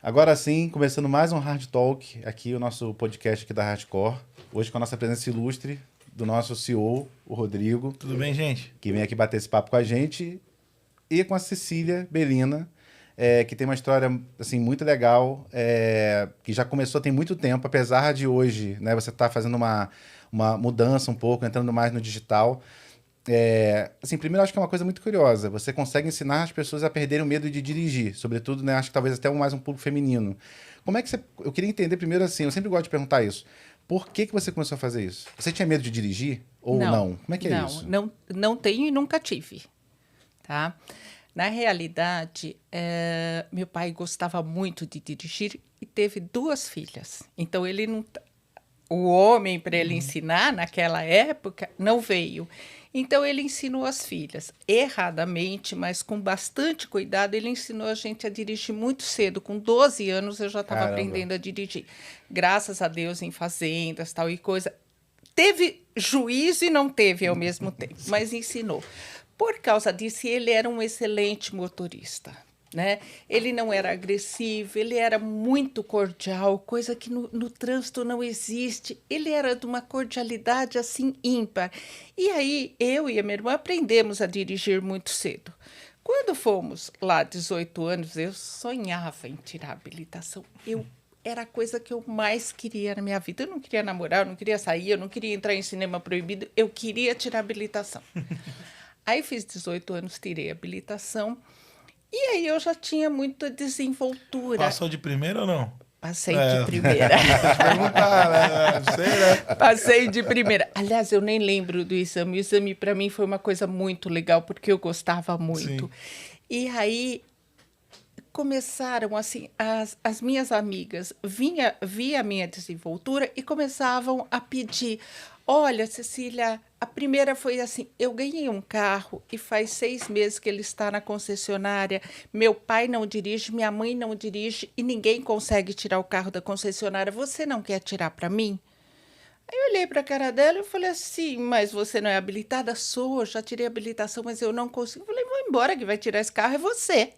Agora sim, começando mais um Hard Talk, aqui o nosso podcast aqui da Hardcore. Hoje com a nossa presença ilustre do nosso CEO, o Rodrigo. Tudo bem, gente? Que vem aqui bater esse papo com a gente. E com a Cecília Belina, que tem uma história assim, muito legal, que já começou tem muito tempo, apesar de hoje, né, você estar fazendo uma mudança um pouco, entrando mais no digital. Assim, primeiro, acho que é uma coisa muito curiosa. Você consegue ensinar as pessoas a perderem o medo de dirigir, sobretudo, né, acho que talvez até mais um público feminino. Como é que você... Eu queria entender primeiro assim, eu sempre gosto de perguntar isso. Por que você começou a fazer isso? Você tinha medo de dirigir ou não? Como é que é isso? Não tenho e nunca tive, tá? Na realidade, meu pai gostava muito de dirigir e teve 2 filhas. Então, ele não... O homem, para ele ensinar, naquela época, não veio. Então, ele ensinou as filhas, erradamente, mas com bastante cuidado. Ele ensinou a gente a dirigir muito cedo. Com 12 anos, eu já estava aprendendo a dirigir. Graças a Deus, em fazendas, tal e coisa. Teve juízo e não teve ao mesmo tempo, mas ensinou. Por causa disso, ele era um excelente motorista. Né? Ele não era agressivo, ele era muito cordial, coisa que no trânsito não existe. Ele era de uma cordialidade assim ímpar. E aí, eu e a minha irmã aprendemos a dirigir muito cedo. Quando fomos lá, 18 anos, eu sonhava em tirar a habilitação. Era a coisa que eu mais queria na minha vida. Eu não queria namorar, eu não queria sair, eu não queria entrar em cinema proibido, eu queria tirar a habilitação. Aí fiz 18 anos, tirei a habilitação. E aí eu já tinha muita desenvoltura. Passou de primeira ou não? Passei de primeira. Perguntar, né? Sei, né? Passei de primeira. Aliás, eu nem lembro do exame. O exame, para mim, foi uma coisa muito legal, porque eu gostava muito. Sim. E aí começaram, assim, as minhas amigas via a minha desenvoltura e começavam a pedir: olha, Cecília, a primeira foi assim, eu ganhei um carro e faz 6 meses que ele está na concessionária, meu pai não dirige, minha mãe não dirige e ninguém consegue tirar o carro da concessionária, você não quer tirar para mim? Aí eu olhei para a cara dela e falei assim, mas você não é habilitada? Sou, já tirei a habilitação, mas eu não consigo. Eu falei, vou embora, que vai tirar esse carro é você.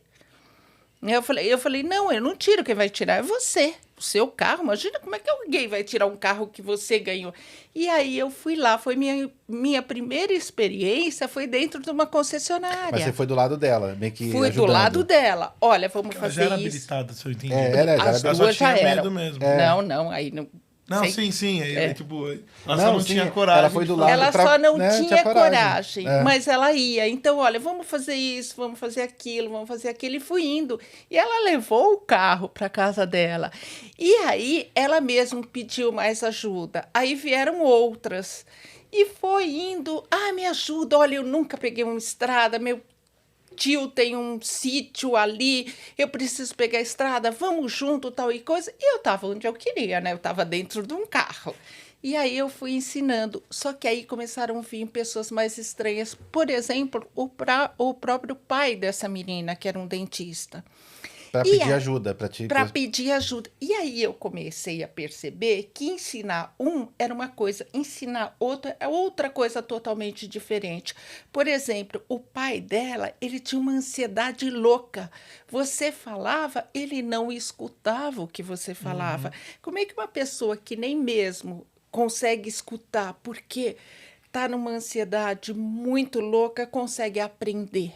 Eu falei, não, eu não tiro, quem vai tirar é você, o seu carro. Imagina como é que alguém vai tirar um carro que você ganhou. E aí eu fui lá, foi minha primeira experiência, foi dentro de uma concessionária. Mas você foi do lado dela, meio que fui ajudando. Do lado dela. Olha, vamos fazer isso. Já era habilitada, se eu entendi. As duas já eram. Mesmo. Não, aí não... Não, sim. Aí, tipo, ela só não tinha coragem. Ela foi do lado ela só não tinha coragem, É. mas ela ia. Então, olha, vamos fazer isso, vamos fazer aquilo, e fui indo. E ela levou o carro para casa dela. E aí, ela mesma pediu mais ajuda. Aí vieram outras. E foi indo, me ajuda, olha, eu nunca peguei uma estrada, meu tio tem um sítio ali, eu preciso pegar a estrada, vamos junto, tal e coisa. E eu estava onde eu queria, né? Eu estava dentro de um carro. E aí eu fui ensinando. Só que aí começaram a vir pessoas mais estranhas. Por exemplo, o próprio pai dessa menina, que era um dentista. Para pedir ajuda. Para pedir ajuda. E aí eu comecei a perceber que ensinar era uma coisa, ensinar outra é outra coisa totalmente diferente. Por exemplo, o pai dela, ele tinha uma ansiedade louca. Você falava, ele não escutava o que você falava. Uhum. Como é que uma pessoa que nem mesmo consegue escutar, porque está numa ansiedade muito louca, consegue aprender?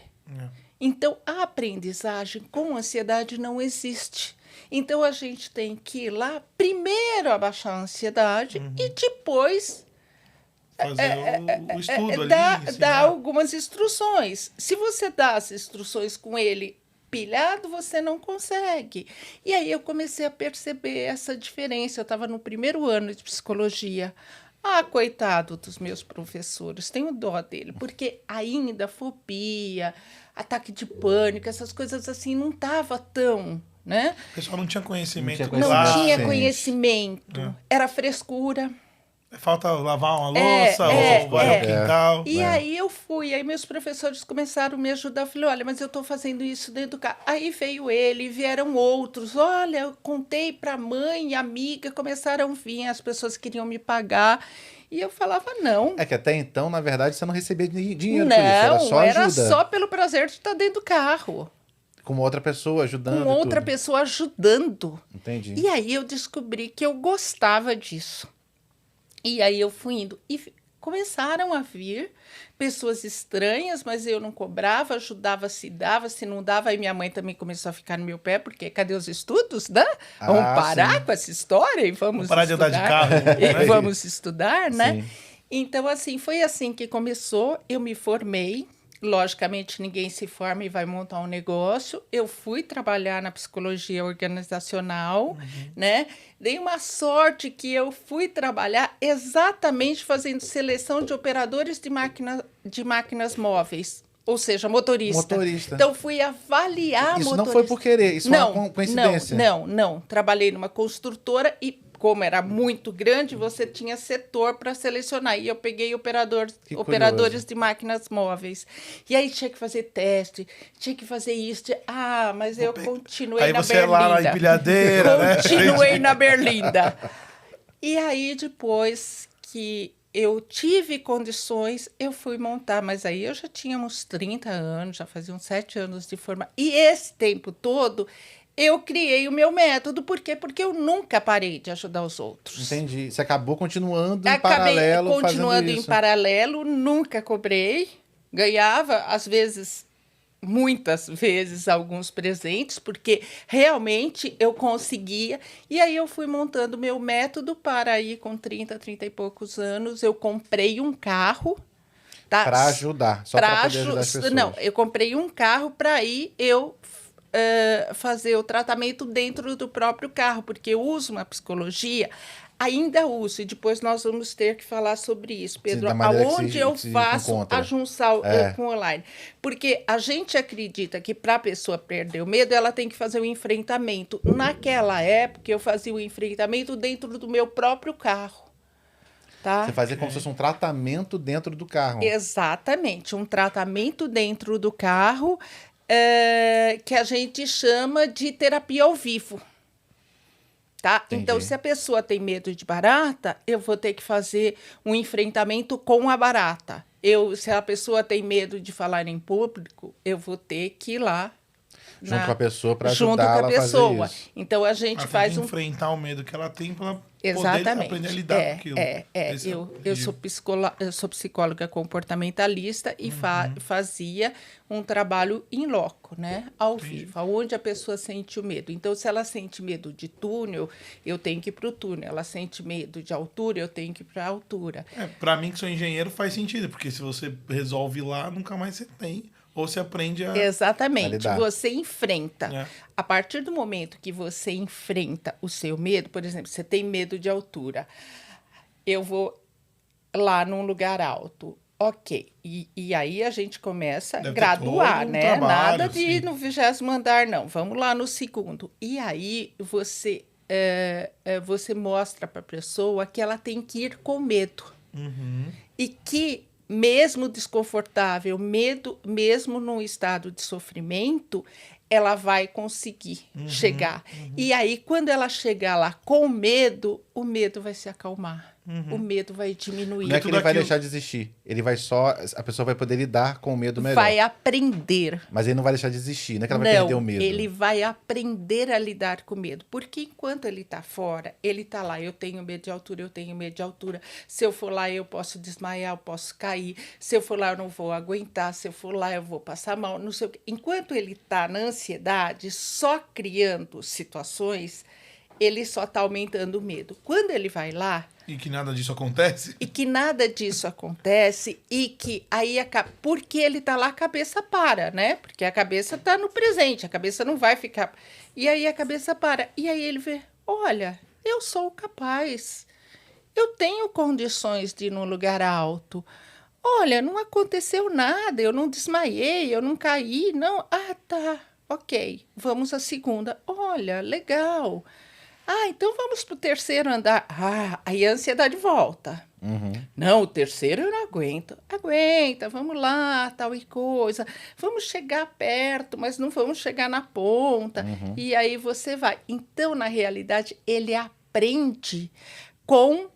Então, a aprendizagem com ansiedade não existe. Então, a gente tem que ir lá, primeiro abaixar a ansiedade e depois fazer o estudo ali. Dar algumas instruções. Se você dá as instruções com ele pilhado, você não consegue. E aí eu comecei a perceber essa diferença. Eu estava no primeiro ano de psicologia. Coitado dos meus professores, tenho dó dele, porque ainda fobia, ataque de pânico, essas coisas assim, não estava tão, né? O pessoal não tinha conhecimento. Não tinha conhecimento, era frescura. Falta lavar uma louça ou varrer o quintal. E aí eu fui, aí meus professores começaram a me ajudar. Eu falei, olha, mas eu estou fazendo isso dentro do carro. Aí veio ele, vieram outros. Olha, eu contei para a mãe, amiga, começaram a vir, as pessoas queriam me pagar. E eu falava, não. É que até então, na verdade, você não recebia dinheiro por isso, era só ajuda. Era só pelo prazer de estar dentro do carro. Com outra pessoa ajudando. Com outra pessoa ajudando. Entendi. E aí eu descobri que eu gostava disso. E aí eu fui indo. E começaram a vir pessoas estranhas, mas eu não cobrava, ajudava se dava, se não dava. Aí minha mãe também começou a ficar no meu pé, porque cadê os estudos, né? Vamos parar com essa história e vamos parar estudar. de andar de carro. E vamos estudar, né? Sim. Então, assim, foi assim que começou. Eu me formei. Logicamente, ninguém se forma e vai montar um negócio. Eu fui trabalhar na psicologia organizacional, né? Dei uma sorte que eu fui trabalhar exatamente fazendo seleção de operadores de máquinas móveis, ou seja, motorista. Então, fui avaliar Isso motorista. não foi por querer, isso foi uma coincidência. Não. Trabalhei numa construtora e, como era muito grande, você tinha setor para selecionar. E eu peguei operadores de máquinas móveis. E aí tinha que fazer teste, tinha que fazer isso. Mas eu continuei na Berlinda. Aí você lá na empilhadeira, né? Continuei na Berlinda. E aí, depois que eu tive condições, eu fui montar. Mas aí eu já tinha uns 30 anos, já fazia uns 7 anos de formação. E esse tempo todo, eu criei o meu método. Por quê? Porque eu nunca parei de ajudar os outros. Entendi. Você acabou continuando em paralelo fazendo isso. Continuando em paralelo, nunca cobrei. Ganhava, às vezes, muitas vezes, alguns presentes, porque realmente eu conseguia. E aí eu fui montando meu método para aí, com 30 e poucos anos, eu comprei um carro. Tá? Para ajudar, só para poder ajudar as pessoas. Não, eu comprei um carro para ir fazer o tratamento dentro do próprio carro, porque eu uso uma psicologia, ainda uso, e depois nós vamos ter que falar sobre isso, Pedro, aonde eu faço a junção com online. Porque a gente acredita que para a pessoa perder o medo, ela tem que fazer o enfrentamento. Naquela época, eu fazia o enfrentamento dentro do meu próprio carro. Tá? Você fazia como se fosse um tratamento dentro do carro. Exatamente, um tratamento dentro do carro, que a gente chama de terapia ao vivo. Tá? Então, se a pessoa tem medo de barata, eu vou ter que fazer um enfrentamento com a barata. Se a pessoa tem medo de falar em público, eu vou ter que ir lá junto com a pessoa para ajudá-la a fazer isso. Então, a gente faz enfrentar o medo que ela tem para Exatamente. poder aprender a lidar com aquilo. Eu sou psicóloga comportamentalista e fazia um trabalho in loco, né? Ao vivo, onde a pessoa sente o medo. Então, se ela sente medo de túnel, eu tenho que ir para o túnel. Ela sente medo de altura, eu tenho que ir para a altura. Para mim, que sou engenheiro, faz sentido, porque se você resolve lá, nunca mais você tem. Ou você aprende a... Exatamente. Você enfrenta. A partir do momento que você enfrenta o seu medo, por exemplo, você tem medo de altura. Eu vou lá num lugar alto. Ok. E aí a gente começa a graduar, né? Trabalho, nada de ir no 20º andar, não. Vamos lá no 2º. E aí você mostra para a pessoa que ela tem que ir com medo. E que mesmo desconfortável, mesmo num estado de sofrimento, ela vai conseguir chegar. E aí, quando ela chegar lá com medo, o medo vai se acalmar. O medo vai diminuir. Não é que ele vai deixar de existir. Ele vai a pessoa vai poder lidar com o medo melhor. Vai aprender. Mas ele não vai deixar de existir. Não é que ela vai perder o medo. Ele vai aprender a lidar com o medo. Porque enquanto ele está fora, ele está lá. Eu tenho medo de altura, eu tenho medo de altura. Se eu for lá, eu posso desmaiar, eu posso cair. Se eu for lá, eu não vou aguentar. Se eu for lá, eu vou passar mal. Não sei o quê. Enquanto ele está na ansiedade, só criando situações, ele só está aumentando o medo. Quando ele vai lá... E que nada disso acontece? E que aí... Porque ele está lá, a cabeça para, né? Porque a cabeça está no presente, a cabeça não vai ficar... E aí a cabeça para. E aí ele vê, olha, eu sou capaz. Eu tenho condições de ir num lugar alto. Olha, não aconteceu nada, eu não desmaiei, eu não caí, não. Ah, tá, ok. Vamos à 2ª. Olha, legal. Então vamos para o 3º andar. Aí a ansiedade volta. Não, o 3º eu não aguento. Aguenta, vamos lá, tal e coisa. Vamos chegar perto, mas não vamos chegar na ponta. E aí você vai. Então, na realidade, ele aprende com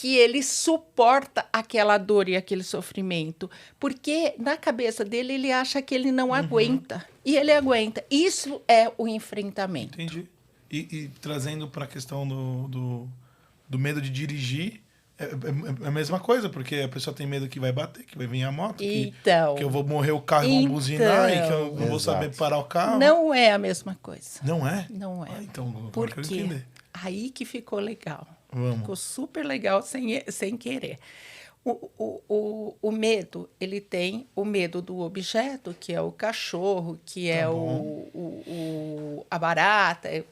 que ele suporta aquela dor e aquele sofrimento. Porque na cabeça dele ele acha que ele não aguenta. E ele aguenta. Isso é o enfrentamento. Entendi. E trazendo para a questão do medo de dirigir, é a mesma coisa, porque a pessoa tem medo que vai bater, que vai vir a moto, Então, que eu vou morrer o carro e vão buzinar e que eu não vou saber Exato. parar o carro. não é a mesma coisa. Não é? Não é. Ah, então, agora Por eu quero quê? entender. Aí que ficou legal. Vamos. Ficou super legal sem querer. O medo, ele tem o medo do objeto, que é o cachorro, que é a barata,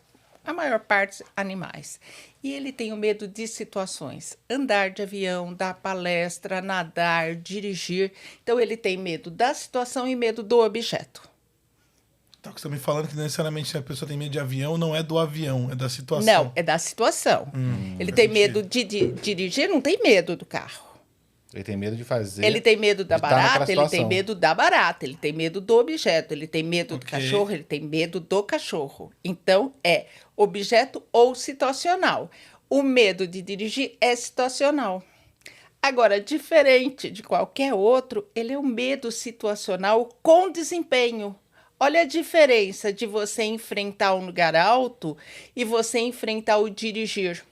a maior parte animais. E ele tem o medo de situações. Andar de avião, dar palestra, nadar, dirigir. Então, ele tem medo da situação e medo do objeto. Tá, você está me falando que necessariamente se a pessoa tem medo de avião, não é do avião, é da situação. Não, é da situação. Ele faz tem sentido. medo de dirigir, não tem medo do carro. Ele tem medo de fazer. Ele tem medo da de estar naquela barata, ele tem situação. medo da barata, ele tem medo do objeto, ele tem medo do Ok. cachorro, ele tem medo do cachorro. Então, é objeto ou situacional. O medo de dirigir é situacional. Agora, diferente de qualquer outro, ele é um medo situacional com desempenho. Olha a diferença de você enfrentar um lugar alto e você enfrentar o dirigir.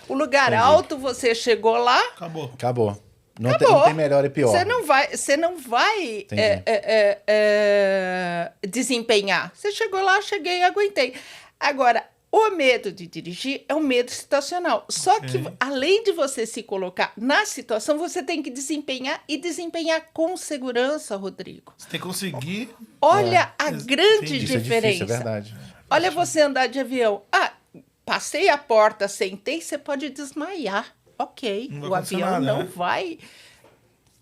O lugar Entendi. alto, você chegou lá, Acabou. Acabou. Não acabou. tem melhor e pior. Você não vai Entendi. desempenhar. Você chegou lá, cheguei e aguentei. Agora, o medo de dirigir é um medo situacional. Só Ok. que, além de você se colocar na situação, você tem que desempenhar e desempenhar com segurança, Rodrigo. Você tem que conseguir. Olha a Entendi. grande Isso é diferença. difícil, é verdade. Olha você andar de avião. Ah, passei a porta, sentei, você pode desmaiar. Ok, Não vai o acontecer avião nada, não né? vai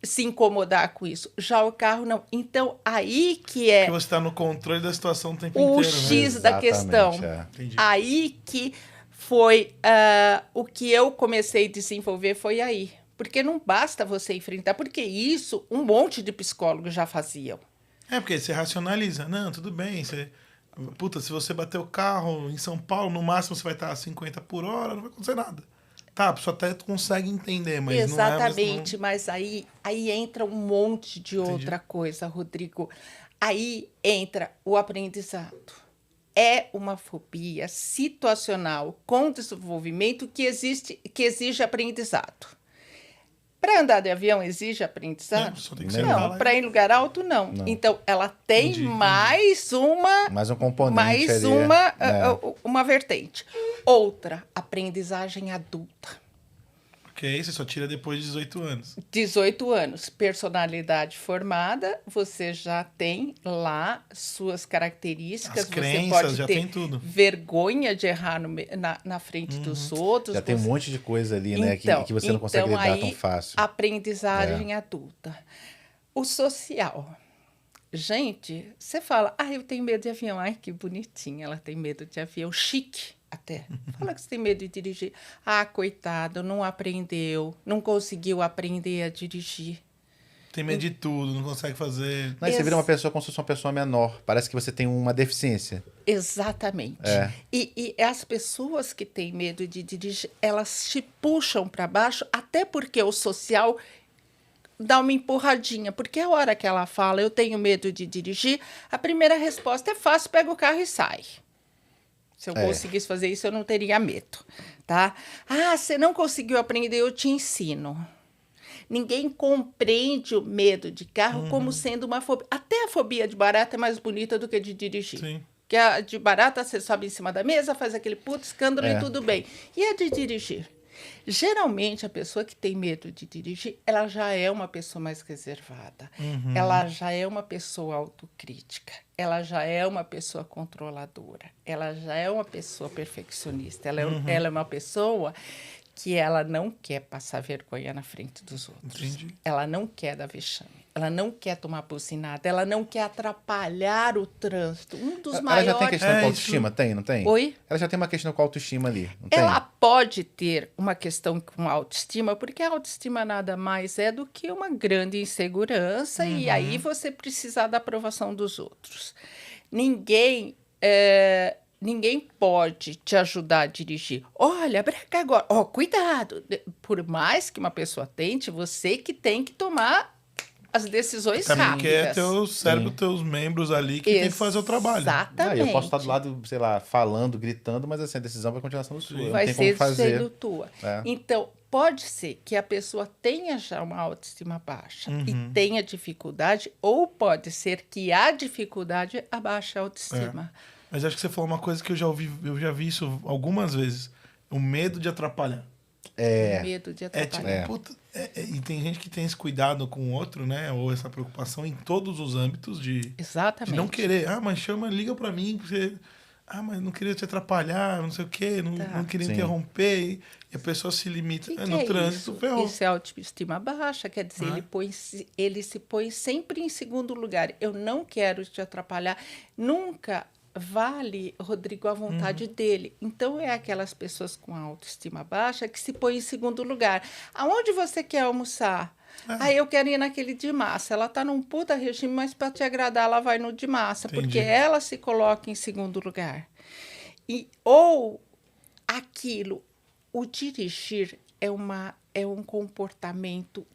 se incomodar com isso. Já o carro não. Então, aí que é Porque você está no controle da situação o tempo o inteiro, né? X da Exatamente, questão. é. Entendi. Aí que foi o que eu comecei a desenvolver foi aí. Porque não basta você enfrentar, porque isso um monte de psicólogos já faziam. É, porque você racionaliza. Não, tudo bem. Puta, se você bater o carro em São Paulo, no máximo você vai estar a 50 por hora, não vai acontecer nada. Tá, a pessoa até consegue entender, mas Exatamente, não mas aí entra um monte de outra coisa, Rodrigo. Aí entra o aprendizado. É uma fobia situacional com desenvolvimento que exige aprendizado. Para andar de avião exige aprendizado? Não, só tem que Não. sentar Não, lá. para ir em lugar alto, não. Não. Então, ela tem Entendi. mais uma Mais um componente mais ali. uma vertente. Outra, aprendizagem adulta. Ok, você só tira depois de 18 anos. 18 anos, personalidade formada, você já tem lá suas características. As você crenças, pode já ter tem tudo. vergonha de errar na frente dos outros. Já tem um você- monte de coisa ali, né? Então, Que você não consegue então lidar aí, tão fácil. Aprendizagem adulta. O social. Gente, você fala, eu tenho medo de avião. Ai, que bonitinha, ela tem medo de avião. Chique, até. Fala que você tem medo de dirigir. Ah, coitado, não aprendeu, não conseguiu aprender a dirigir. Tem medo de tudo, não consegue fazer. Aí você vira uma pessoa como se fosse uma pessoa menor. Parece que você tem uma deficiência. Exatamente. E as pessoas que têm medo de dirigir, elas te puxam para baixo, até porque o social dá uma empurradinha. Porque a hora que ela fala, eu tenho medo de dirigir, a primeira resposta é fácil, pega o carro e sai. Se eu conseguisse fazer isso, eu não teria medo, tá? Ah, você não conseguiu aprender, eu te ensino. Ninguém compreende o medo de carro como sendo uma fobia. Até a fobia de barata é mais bonita do que a de dirigir. Sim. Porque a de barata, você sobe em cima da mesa, faz aquele puto escândalo e tudo bem. E a de dirigir? Geralmente, a pessoa que tem medo de dirigir, ela já é uma pessoa mais reservada. Ela já é uma pessoa autocrítica. Ela já é uma pessoa controladora. Ela já é uma pessoa perfeccionista. Ela é uma pessoa que ela não quer passar vergonha na frente dos outros. Entendi. Ela não quer dar vexame. Ela não quer tomar buzinada. Ela não quer atrapalhar o trânsito. Um dos Ela maiores... já tem questão É, com isso- autoestima? Tem, não tem? Oi? Ela já tem uma questão com autoestima ali, não tem? Ela pode ter uma questão com autoestima, porque a autoestima nada mais é do que uma grande insegurança, e aí você precisar da aprovação dos outros. Ninguém ninguém pode te ajudar a dirigir. Olha, breca agora. Ó, cuidado. Por mais que uma pessoa tente, você que tem que tomar as decisões Também rápidas. que é teu cérebro, teus membros ali que tem que fazer o trabalho. Exatamente. Eu posso estar do lado, sei lá, falando, gritando, mas assim, a decisão vai continuar sendo sua. Não Vai tem ser como fazer. sendo tua. É. Então, pode ser que a pessoa tenha já uma autoestima baixa e tenha dificuldade, ou pode ser que a dificuldade abaixe a autoestima. Mas acho que você falou uma coisa que eu já vi isso algumas vezes. O medo de atrapalhar. Medo de É tipo, atrapalhar. puta, e tem gente que tem esse cuidado com o outro, né? Ou essa preocupação em todos os âmbitos de Exatamente. não querer. Ah, mas liga pra mim, porque... Ah, mas não queria te atrapalhar, não sei o quê, não queria Sim. interromper. E a pessoa se limita. Que No é trânsito, isso? ferrou. Isso é autoestima baixa, quer dizer, ele se põe sempre em segundo lugar. Eu não quero te atrapalhar. Nunca vale, Rodrigo, a vontade dele. Então, é aquelas pessoas com autoestima baixa que se põem em segundo lugar. Aonde você quer almoçar? Aí eu quero ir naquele de massa. Ela está num puta regime, mas para te agradar, ela vai no de massa, Entendi. porque ela se coloca em segundo lugar. Ou aquilo, o dirigir é um comportamento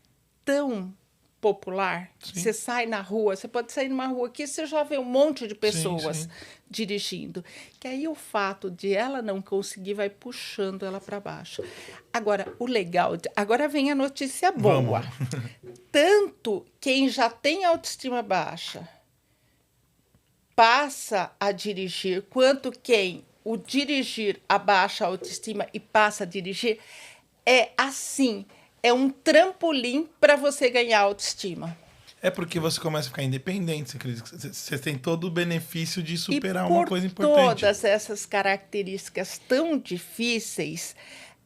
tão popular. Sim. Você sai na rua, você pode sair numa rua aqui, você já vê um monte de pessoas sim. dirigindo. Que aí o fato de ela não conseguir vai puxando ela para baixo. Agora, o legal... Agora vem a notícia boa. Tanto quem já tem autoestima baixa passa a dirigir, quanto quem o dirigir abaixa a autoestima e passa a dirigir, é assim... É um trampolim para você ganhar autoestima. É porque você começa a ficar independente, você acredita que você tem todo o benefício de superar E por uma coisa importante. todas essas características tão difíceis,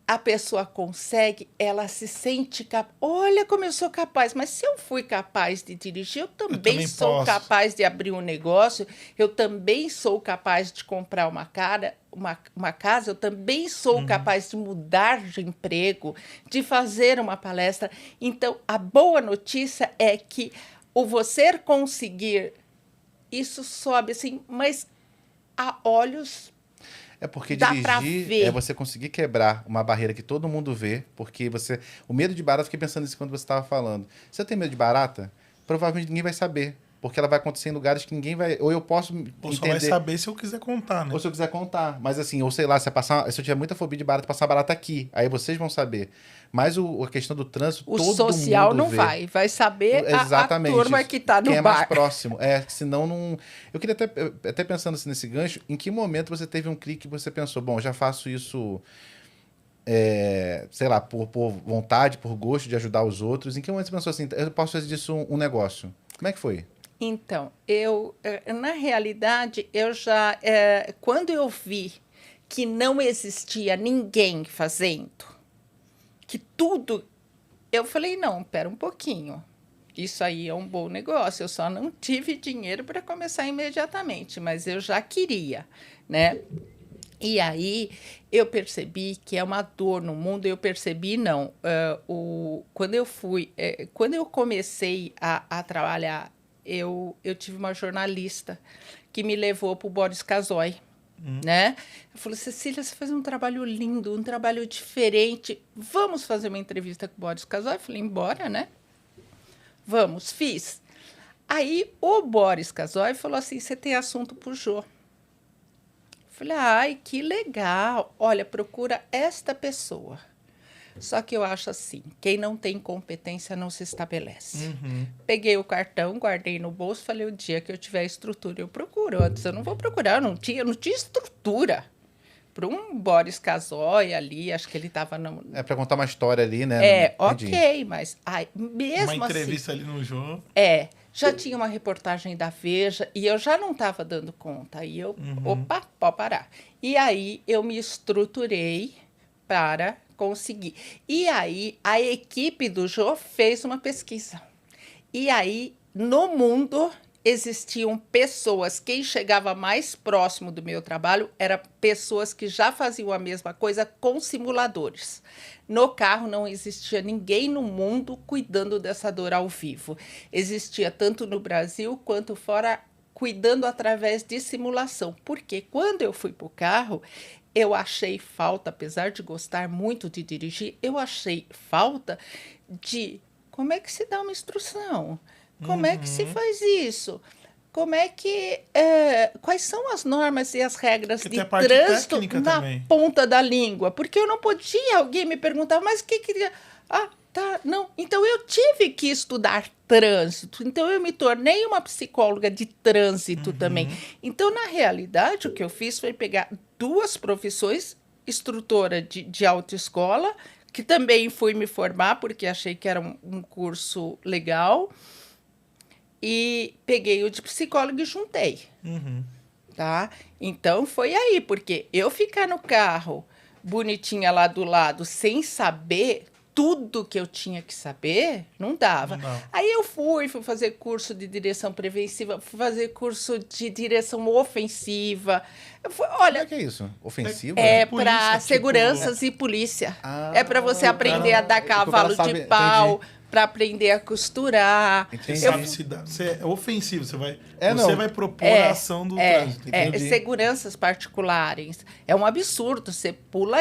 a pessoa consegue, ela se sente capaz. Olha como eu sou capaz, mas se eu fui capaz de dirigir, eu também sou posso. capaz de abrir um negócio, eu também sou capaz de comprar uma casa, eu também sou capaz de mudar de emprego, de fazer uma palestra. Então, a boa notícia é que o você conseguir, isso sobe assim, mas a olhos... É porque Dá pra dirigir ver. é você conseguir quebrar uma barreira que todo mundo vê, porque você... O medo de barata, eu fiquei pensando nisso quando você estava falando. Se eu tenho medo de barata, provavelmente ninguém vai saber, porque ela vai acontecer em lugares que ninguém vai... Ou eu posso Ou só vai entender... saber se eu quiser contar, né? Ou se eu quiser contar. Mas assim, ou sei lá, se eu tiver muita fobia de barata, passar barata aqui. Aí vocês vão saber. Mas a questão do trânsito, O todo social mundo não vê. vai saber Exatamente. a turma que está no Quem é bar. mais próximo. Senão não... Eu queria até pensando assim, nesse gancho, em que momento você teve um clique que você pensou, bom, já faço isso, sei lá, por vontade, por gosto de ajudar os outros. Em que momento você pensou assim, eu posso fazer disso um negócio? Como é que foi? Então, na realidade, quando eu vi que não existia ninguém fazendo, que tudo, eu falei, não, espera um pouquinho, isso aí é um bom negócio, eu só não tive dinheiro para começar imediatamente, mas eu já queria, né? E aí eu percebi que é uma dor no mundo, quando eu comecei a trabalhar, eu tive uma jornalista que me levou para o Boris Casoy, né? Eu falei, Cecília, você faz um trabalho lindo, um trabalho diferente, vamos fazer uma entrevista com o Boris Casoy? Eu falei, embora, né? Vamos, fiz. Aí o Boris Casoy falou assim, você tem assunto para o Jô. Eu falei, ai, que legal, olha, procura esta pessoa. Só que eu acho assim, quem não tem competência não se estabelece. Peguei o cartão, guardei no bolso, falei, o dia que eu tiver estrutura, eu procuro. Antes eu não vou procurar, eu não tinha estrutura. Para um Boris Casoy ali, acho que ele estava... É para contar uma história ali, né? Entendi. Ok, mas mesmo uma entrevista assim... ali no jogo. Já tinha uma reportagem da Veja e eu já não estava dando conta. Aí eu, opa, pode parar. E aí eu me estruturei para conseguir. E aí a equipe do Jô fez uma pesquisa. E aí, no mundo, existiam pessoas, quem chegava mais próximo do meu trabalho eram pessoas que já faziam a mesma coisa com simuladores. No carro não existia ninguém no mundo cuidando dessa dor ao vivo. Existia tanto no Brasil quanto fora cuidando através de simulação. Porque quando eu fui para o carro, eu achei falta, apesar de gostar muito de dirigir, eu achei falta de como é que se dá uma instrução, como é que se faz isso, como é que quais são as normas e as regras Porque de tem a parte trânsito técnica na também. ponta da língua, porque eu não podia, alguém me perguntava, mas o que queria? Ah, tá, não. Então eu tive que estudar trânsito. Então eu me tornei uma psicóloga de trânsito também. Então, na realidade, o que eu fiz foi pegar 2 profissões, instrutora de autoescola, que também fui me formar, porque achei que era um curso legal, e peguei o de psicóloga e juntei. Tá? Então foi aí, porque eu ficar no carro bonitinha lá do lado sem saber tudo que eu tinha que saber, não dava. Não. Aí eu fui fazer curso de direção preventiva, fui fazer curso de direção ofensiva. Como Olha, é que é isso? Ofensiva? é polícia, para tipo- seguranças e polícia. Ah, É para você aprender a dar o que o cara cavalo sabe- de pau, entendi. para aprender a costurar. Entendi. Você sabe se dá. Você é ofensivo, você vai, É, você não. vai propor a ação do trânsito. Entendi. Seguranças particulares. É um absurdo. Você pula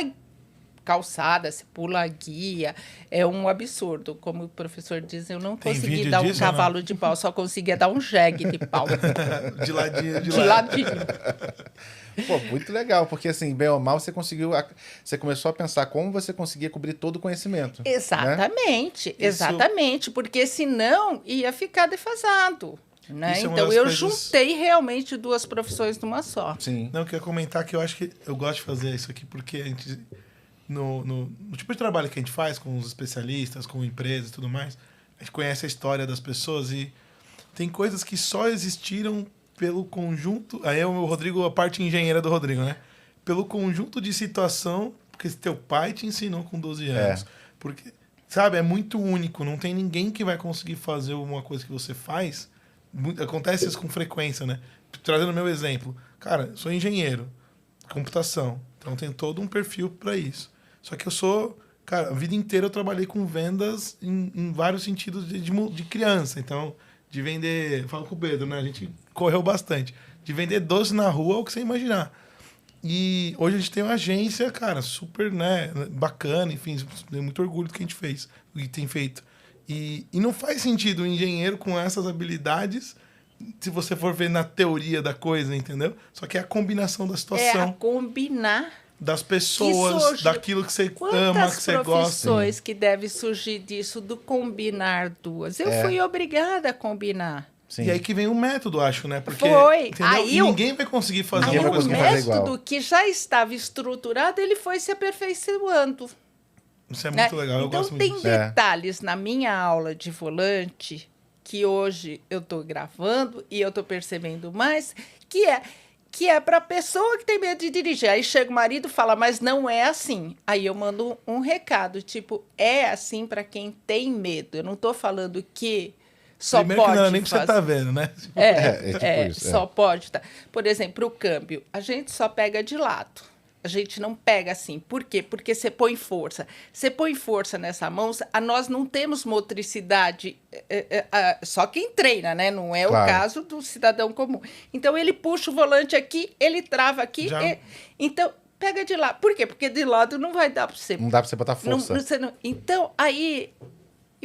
calçada, você pula guia. É um absurdo. Como o professor diz, eu não Tem consegui vídeo dar um disso ou não? cavalo de pau, só conseguia dar um jegue de pau. De ladinho, de De lado. ladinho. Pô, muito legal, porque assim, bem ou mal, você conseguiu. Você começou a pensar como você conseguia cobrir todo o conhecimento. Né? Exatamente, exatamente. Porque senão ia ficar defasado. Né? Isso é uma Então das eu coisas- juntei realmente 2 profissões numa só. Sim. Não, eu queria comentar que eu acho que eu gosto de fazer isso aqui porque a gente, no tipo de trabalho que a gente faz com os especialistas, com empresas e tudo mais, a gente conhece a história das pessoas e tem coisas que só existiram pelo conjunto. Aí é o Rodrigo, a parte engenheira do Rodrigo, né? Pelo conjunto de situação, porque teu pai te ensinou com 12 anos. Porque, sabe, é muito único, não tem ninguém que vai conseguir fazer uma coisa que você faz. Acontece isso com frequência, né? Trazendo o meu exemplo. Cara, sou engenheiro, computação, então tem todo um perfil para isso. Só que eu sou, cara, a vida inteira eu trabalhei com vendas em vários sentidos de criança. Então, de vender, falo com o Pedro, né? A gente correu bastante. De vender doce na rua, o que você imaginar. E hoje a gente tem uma agência, cara, super, né, bacana, enfim, tenho muito orgulho do que a gente fez, do que tem feito. E não faz sentido o engenheiro com essas habilidades, se você for ver na teoria da coisa, entendeu? Só que é a combinação da É a situação, combinar. das Que pessoas, surge- daquilo que você ama, que Quantas você gosta. profissões que deve surgir disso, do combinar 2? Eu fui obrigada a combinar. Sim. E aí que vem o método, acho, né? Porque, Foi. entendeu? Aí E o- ninguém vai conseguir fazer Ninguém Aí uma vai o coisa conseguir como fazer método igual. que já estava estruturado, ele foi se aperfeiçoando. Isso é Né? muito legal, eu Então, gosto tem muito disso. detalhes na minha aula de volante que hoje eu estou gravando e eu estou percebendo mais, que é para a pessoa que tem medo de dirigir. Aí chega o marido e fala, mas não é assim. Aí eu mando um recado, tipo, é assim para quem tem medo. Eu não estou falando que só Primeiro pode que não era nem que você fazer. tá vendo, né? É tipo isso, Só pode. Tá. Por exemplo, o câmbio. A gente só pega de lado. A gente não pega assim. Por quê? Porque você põe força. Você põe força nessa mão, nós não temos motricidade. Só quem treina, né? Não é Claro. o caso do cidadão comum. Então, ele puxa o volante aqui, ele trava aqui. Já- Então, pega de lado. Por quê? Porque de lado não vai dar para você. Não dá pra você botar Não- força. você não- então, aí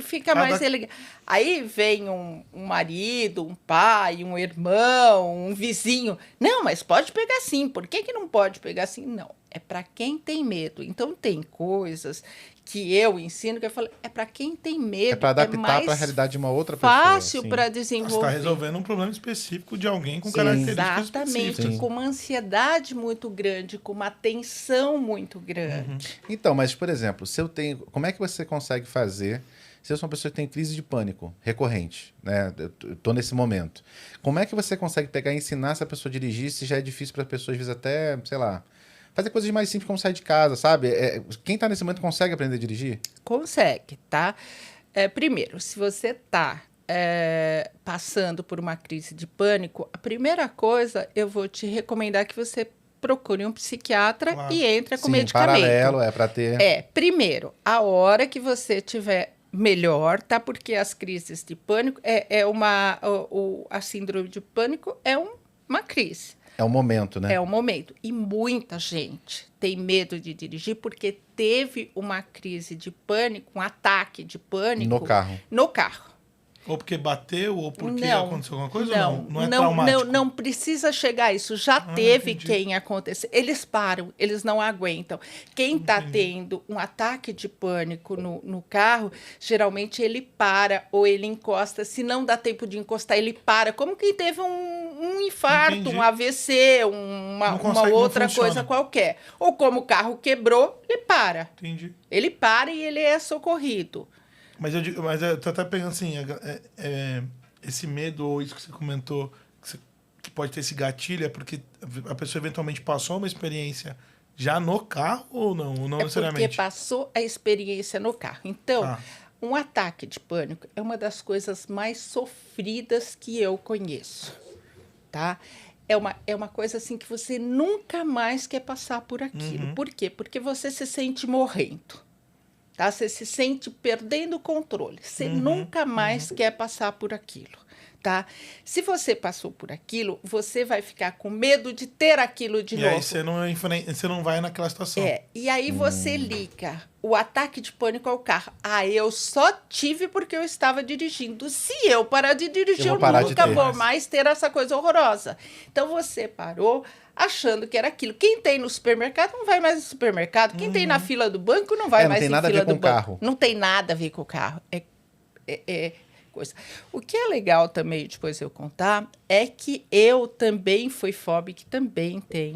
fica Ah, mais dá- elegante. Aí vem um marido, um pai, um irmão, um vizinho. Não, mas pode pegar sim. Por que não pode pegar assim? Não. É para quem tem medo. Então, tem coisas que eu ensino que eu falo, é para quem tem medo. É pra adaptar mais pra realidade de uma outra pessoa. fácil sim. para Você desenvolver. está resolvendo um problema específico de alguém com Sim. características Exatamente, específicas. com uma ansiedade muito grande, com uma tensão muito grande. Então, mas, por exemplo, se eu tenho. Como é que você consegue fazer se eu sou uma pessoa que tem crise de pânico recorrente, né? Eu tô nesse momento. Como é que você consegue pegar e ensinar essa pessoa a dirigir se já é difícil para as pessoas, às vezes, até, sei lá, fazer coisas mais simples como sair de casa, sabe? Quem tá nesse momento consegue aprender a dirigir? Consegue, tá? Primeiro, se você está passando por uma crise de pânico, a primeira coisa eu vou te recomendar que você procure um psiquiatra Claro. e entre com Sim, medicamento. paralelo, é para ter. Primeiro, a hora que você estiver melhor, tá? Porque as crises de pânico a síndrome de pânico é uma crise. É um momento, né? É um momento. E muita gente tem medo de dirigir porque teve uma crise de pânico, um ataque de pânico. No carro. Ou porque bateu, ou porque Não, aconteceu alguma coisa? não é traumático? Não precisa chegar a isso. Já teve entendi. quem aconteceu. Eles param, eles não aguentam. Quem está tendo um ataque de pânico no carro, geralmente ele para ou ele encosta. Se não dá tempo de encostar, ele para. Como quem teve um infarto, Entendi. um AVC, uma outra coisa qualquer. Ou como o carro quebrou, ele para. Entendi. Ele para e ele é socorrido. Mas eu tô até pegando assim, esse medo ou isso que você comentou, que pode ter esse gatilho, é porque a pessoa eventualmente passou uma experiência já no carro ou não? Ou não necessariamente? Porque passou a experiência no carro. Então, um ataque de pânico é uma das coisas mais sofridas que eu conheço, tá? É uma coisa assim que você nunca mais quer passar por aquilo. Por quê? Porque você se sente morrendo. Tá? Você se sente perdendo o controle. Você nunca mais quer passar por aquilo. Tá? Se você passou por aquilo, você vai ficar com medo de ter aquilo de novo. E aí você não vai naquela situação. E aí você liga o ataque de pânico ao carro. Eu só tive porque eu estava dirigindo. Se eu parar de dirigir, eu nunca vou mais ter essa coisa horrorosa. Então você parou achando que era aquilo. Quem tem no supermercado não vai mais no supermercado. Quem tem na fila do banco não vai mais na fila do banco. Não tem nada a ver com o carro. Coisa. O que é legal também, depois eu contar, é que eu também fui fóbica, também tive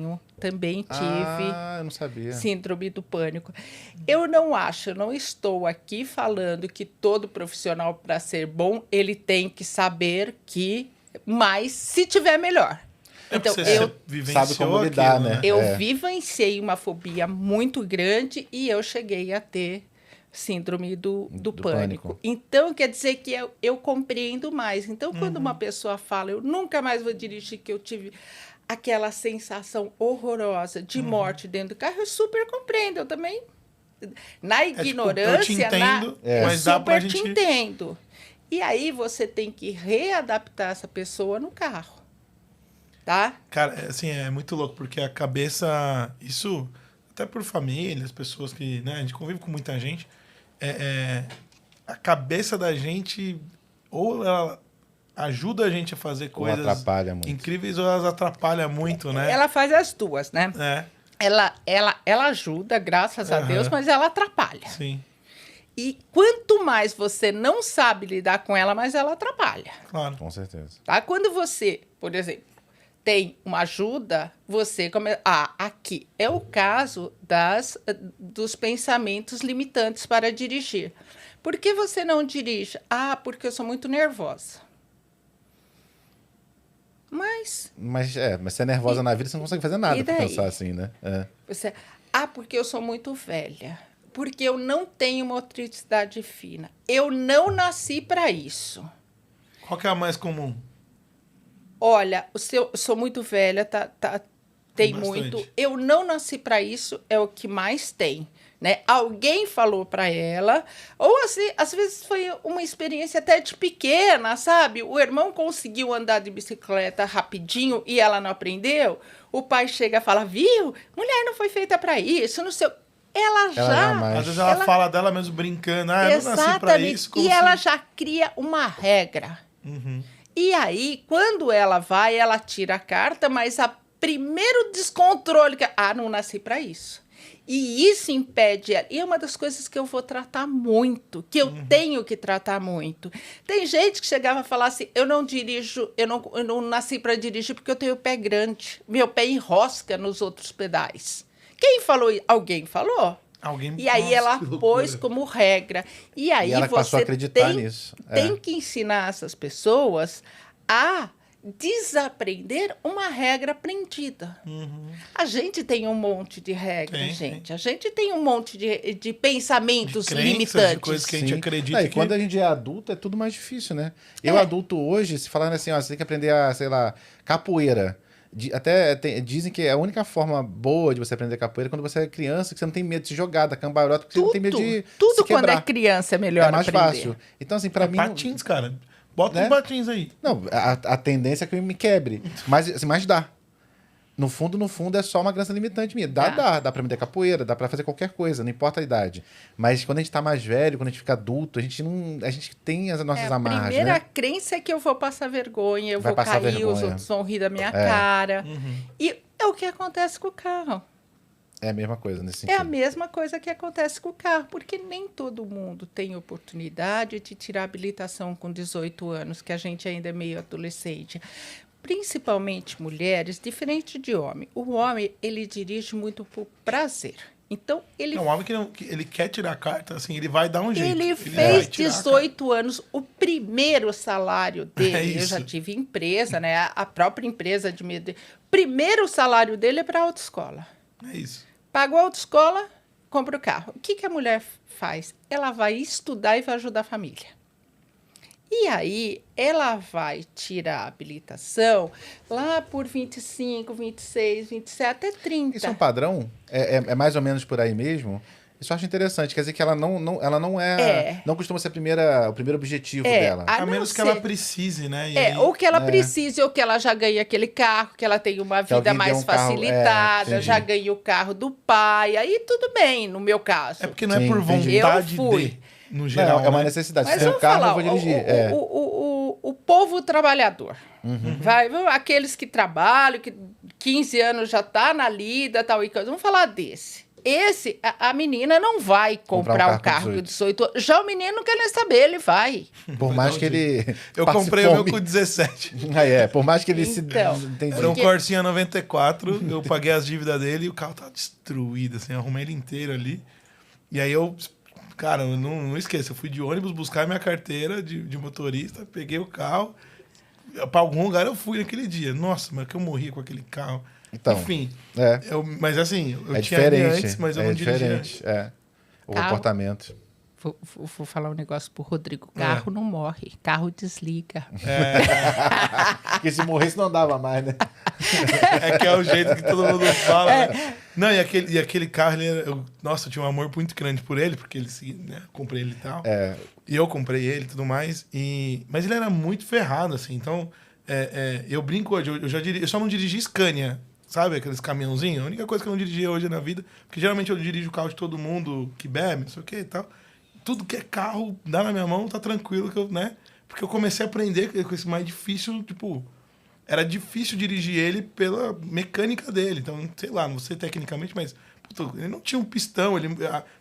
eu não sabia. síndrome do pânico. Eu não estou aqui falando que todo profissional, para ser bom, ele tem que saber mas se tiver melhor. Então, você sabe como lidar, né? Eu vivenciei uma fobia muito grande e eu cheguei a ter síndrome do pânico. Então, quer dizer que eu compreendo mais. Então, quando uma pessoa fala, eu nunca mais vou dirigir, que eu tive aquela sensação horrorosa de morte dentro do carro, eu super compreendo. Eu também, na ignorância, eu te entendo, mas dá pra gente... te entendo. E aí, você tem que readaptar essa pessoa no carro. Tá? Cara, assim, é muito louco, porque a cabeça... Isso, até por família, as pessoas que... Né, a gente convive com muita gente. A cabeça da gente, ou ela ajuda a gente a fazer coisas incríveis, ou ela atrapalha muito, né? Ela faz as duas, né? Ela ajuda, graças a Deus, mas ela atrapalha. Sim. E quanto mais você não sabe lidar com ela, mais ela atrapalha. Claro. Com certeza. Tá? Quando você, por exemplo, tem uma ajuda, você começa... aqui é o caso dos pensamentos limitantes para dirigir. Por que você não dirige? Porque eu sou muito nervosa. Mas você é nervosa na vida, você não consegue fazer nada para pensar assim, né? Porque eu sou muito velha. Porque eu não tenho motricidade fina. Eu não nasci para isso. Qual que é a mais comum? Olha, eu sou muito velha, tem muito. Eu não nasci para isso, é o que mais tem. Né? Alguém falou para ela, ou assim, às vezes foi uma experiência até de pequena, sabe? O irmão conseguiu andar de bicicleta rapidinho e ela não aprendeu. O pai chega e fala, viu? Mulher não foi feita para isso, não sei. Às vezes ela fala dela mesmo brincando, eu não nasci para isso. Ela já cria uma regra. E aí, quando ela vai, ela tira a carta, mas a primeiro descontrole que não nasci para isso. E isso impede ela. E é uma das coisas que eu vou tratar muito, que eu tenho que tratar muito. Tem gente que chegava a falar assim, eu não dirijo, eu não nasci para dirigir porque eu tenho o pé grande. Meu pé enrosca nos outros pedais. Quem falou? Alguém falou. E aí ela pôs como regra. E aí ela passou a acreditar nisso. Tem que ensinar essas pessoas a desaprender uma regra aprendida. A gente tem um monte de regras, gente. A gente tem um monte de pensamentos de crenças, limitantes. De coisas que a gente acredita. E quando a gente é adulto, é tudo mais difícil, né? Eu, adulto hoje, se falando assim, você tem que aprender a, sei lá, capoeira. Dizem que a única forma boa de você aprender capoeira é quando você é criança, que você não tem medo de se jogar da cambalhota, porque você não tem medo de Tudo se quando quebrar. é criança é melhor É mais aprender. fácil. Então, assim, pra mim... Patins, cara. Bota né? uns patins aí. Não, a tendência é que eu me quebre. Mas, assim, mas dá. No fundo, é só uma crença limitante minha. Dá pra aprender capoeira, dá pra fazer qualquer coisa, não importa a idade. Mas quando a gente tá mais velho, quando a gente fica adulto, a gente tem as nossas A amarras, primeira né? crença é que eu vou passar vergonha, eu Vai vou passar cair, os vergonha. outros vão rir da minha cara. E é o que acontece com o carro. É a mesma coisa nesse É a sentido. mesma coisa que acontece com o carro, porque nem todo mundo tem oportunidade de tirar habilitação com 18 anos, que a gente ainda é meio adolescente. Principalmente mulheres, diferente de homem. O homem, ele dirige muito por prazer. Então, ele É um homem que ele quer tirar a carta, assim, ele vai dar um jeito. Ele vai fez tirar a 18 anos, o primeiro salário dele, É eu isso. já tive empresa, né? A própria empresa de medo. Primeiro salário dele é para autoescola. carta. É isso. Pagou a autoescola, compra o carro. O que a mulher faz? Ela vai estudar e vai ajudar a família. E aí, ela vai tirar a habilitação lá por 25, 26, 27, até 30. Isso é um padrão? É mais ou menos por aí mesmo? Isso eu acho interessante. Quer dizer que ela não É. não costuma ser o primeiro objetivo dela. A A não menos que ser- ela precise, né? E aí- ou que ela precise, ou que ela já ganhe aquele carro, que ela tenha uma Que alguém vida dê mais um carro, facilitada, entendi. já ganhe o carro do pai, aí tudo bem, no meu caso. É porque não é Sim, por entendi. vontade Eu fui. de, no geral, Não, é uma né? necessidade. Mas Se tem um vamos carro, falar, eu vou dirigir. É. o povo trabalhador, Uhum. aqueles que trabalham, que 15 anos já tá na lida, tal e coisa, vamos falar desse. Esse, a menina não vai comprar um carro com 18 anos. Já o menino não quer nem saber, ele vai. Por mais que ele. Eu passe comprei o meu fome. com 17. Por mais que ele Então. Entendi. Era um Porque- Corsinha 94, eu paguei as dívidas dele e o carro tava destruído, assim, eu arrumei ele inteiro ali. E aí cara, eu não esqueço, eu fui de ônibus buscar minha carteira de motorista, peguei o carro, pra algum lugar eu fui naquele dia. Nossa, mas que eu morri com aquele carro. Então, Enfim, É, mas assim, eu é tinha ele diferente. antes, mas eu é não dirigia. diferente. É. O Carro. comportamento. Vou falar um negócio pro Rodrigo. Carro não morre, carro desliga. Porque se morresse não andava mais, né? É que é o jeito que todo mundo fala, né? Não, e aquele carro, nossa, eu tinha um amor muito grande por ele, porque ele, né, comprei ele e tal. É. E eu comprei ele e tudo mais. Mas ele era muito ferrado, assim. Então, eu brinco hoje, eu só não dirigi Scania, sabe? Aqueles caminhãozinhos. A única coisa que eu não dirigi hoje na vida, porque geralmente eu dirijo o carro de todo mundo que bebe, não sei o que e tal. Tudo que é carro, dá na minha mão, tá tranquilo, que eu, né? Porque eu comecei a aprender com esse mais difícil, tipo... Era difícil dirigir ele pela mecânica dele. Então, sei lá, não sei tecnicamente, mas... puta, ele não tinha um pistão, ele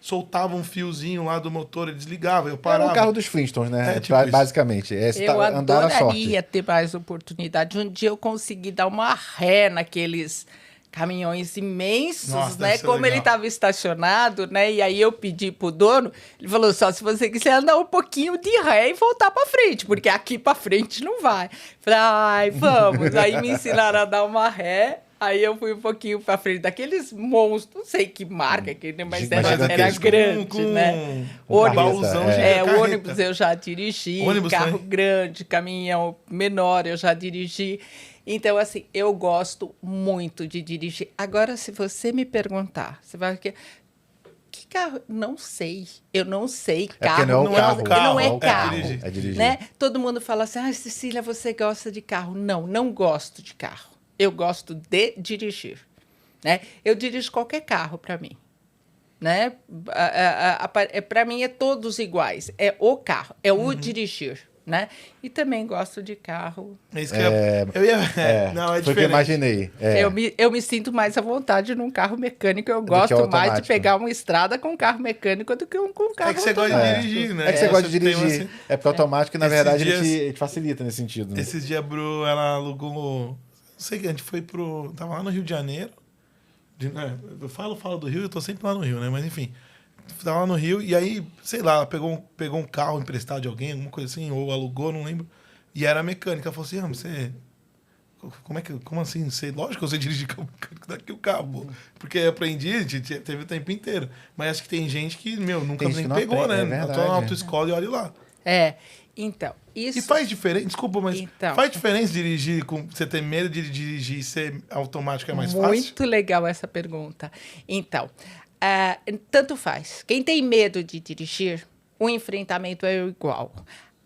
soltava um fiozinho lá do motor, ele desligava, eu Era parava. o carro dos Flintstones, né? É, tipo isso. Basicamente. Eu andar na sorte. adoraria ter mais oportunidade. Um dia eu consegui dar uma ré naqueles caminhões imensos, Nossa, né? deve ser Como ele legal. estava estacionado, né? E aí eu pedi pro dono, ele falou só se você quiser andar um pouquinho de ré e voltar para frente, porque aqui para frente não vai. Falei, ai, vamos. Aí me ensinaram a dar uma ré. Aí eu fui um pouquinho para frente daqueles monstros, não sei que marca, mas Mas era aqueles grande, né? Um Ônibus, baúzão de o carreta. ônibus eu já dirigi, Ônibus carro também? grande, caminhão menor eu já dirigi. Então, assim, eu gosto muito de dirigir. Agora, se você me perguntar, você vai... Que carro? Não sei. Eu não sei. É porque não é o carro. Não é É carro. dirigir. É dirigir. Né? Todo mundo fala assim, Cecília, você gosta de carro. Não, não gosto de carro. Eu gosto de dirigir. Né? Eu dirijo qualquer carro para mim. Né? Para mim é todos iguais. É o carro, é o dirigir. Né? E também gosto de carro. É isso que eu ia... não, é Foi o que eu diferente. imaginei. É. Eu me sinto mais à vontade num carro mecânico. Eu que gosto mais de automático. pegar uma estrada com um carro mecânico do que com um carro É que você gosta de automático. dirigir, né? É que você gosta de tem dirigir. uma- É porque automático, na Esses verdade, dias- ele te facilita nesse sentido. Né? Esses dias a Bru, ela alugou... Não sei que a gente foi pro... Tava lá no Rio de Janeiro. Eu falo do Rio, eu tô sempre lá no Rio, né? Mas enfim... Tava lá no Rio e aí, sei lá, ela pegou um carro emprestado de alguém, alguma coisa assim, ou alugou, não lembro. E era mecânica. Ela falou assim, você... Como assim? Lógico que eu sei dirigir carro mecânico daqui o carro, pô. Porque eu aprendi, a gente teve o tempo inteiro. Mas acho que tem gente que, nunca Tem gente nem que não pegou, aprende, né? é Eu tô verdade. na autoescola e olha lá. É. Então, E isso... faz diferença, desculpa, mas Então. faz diferença dirigir com você ter medo de dirigir e ser automático é mais fácil? Muito legal essa pergunta. Então, tanto faz. Quem tem medo de dirigir, o enfrentamento é igual.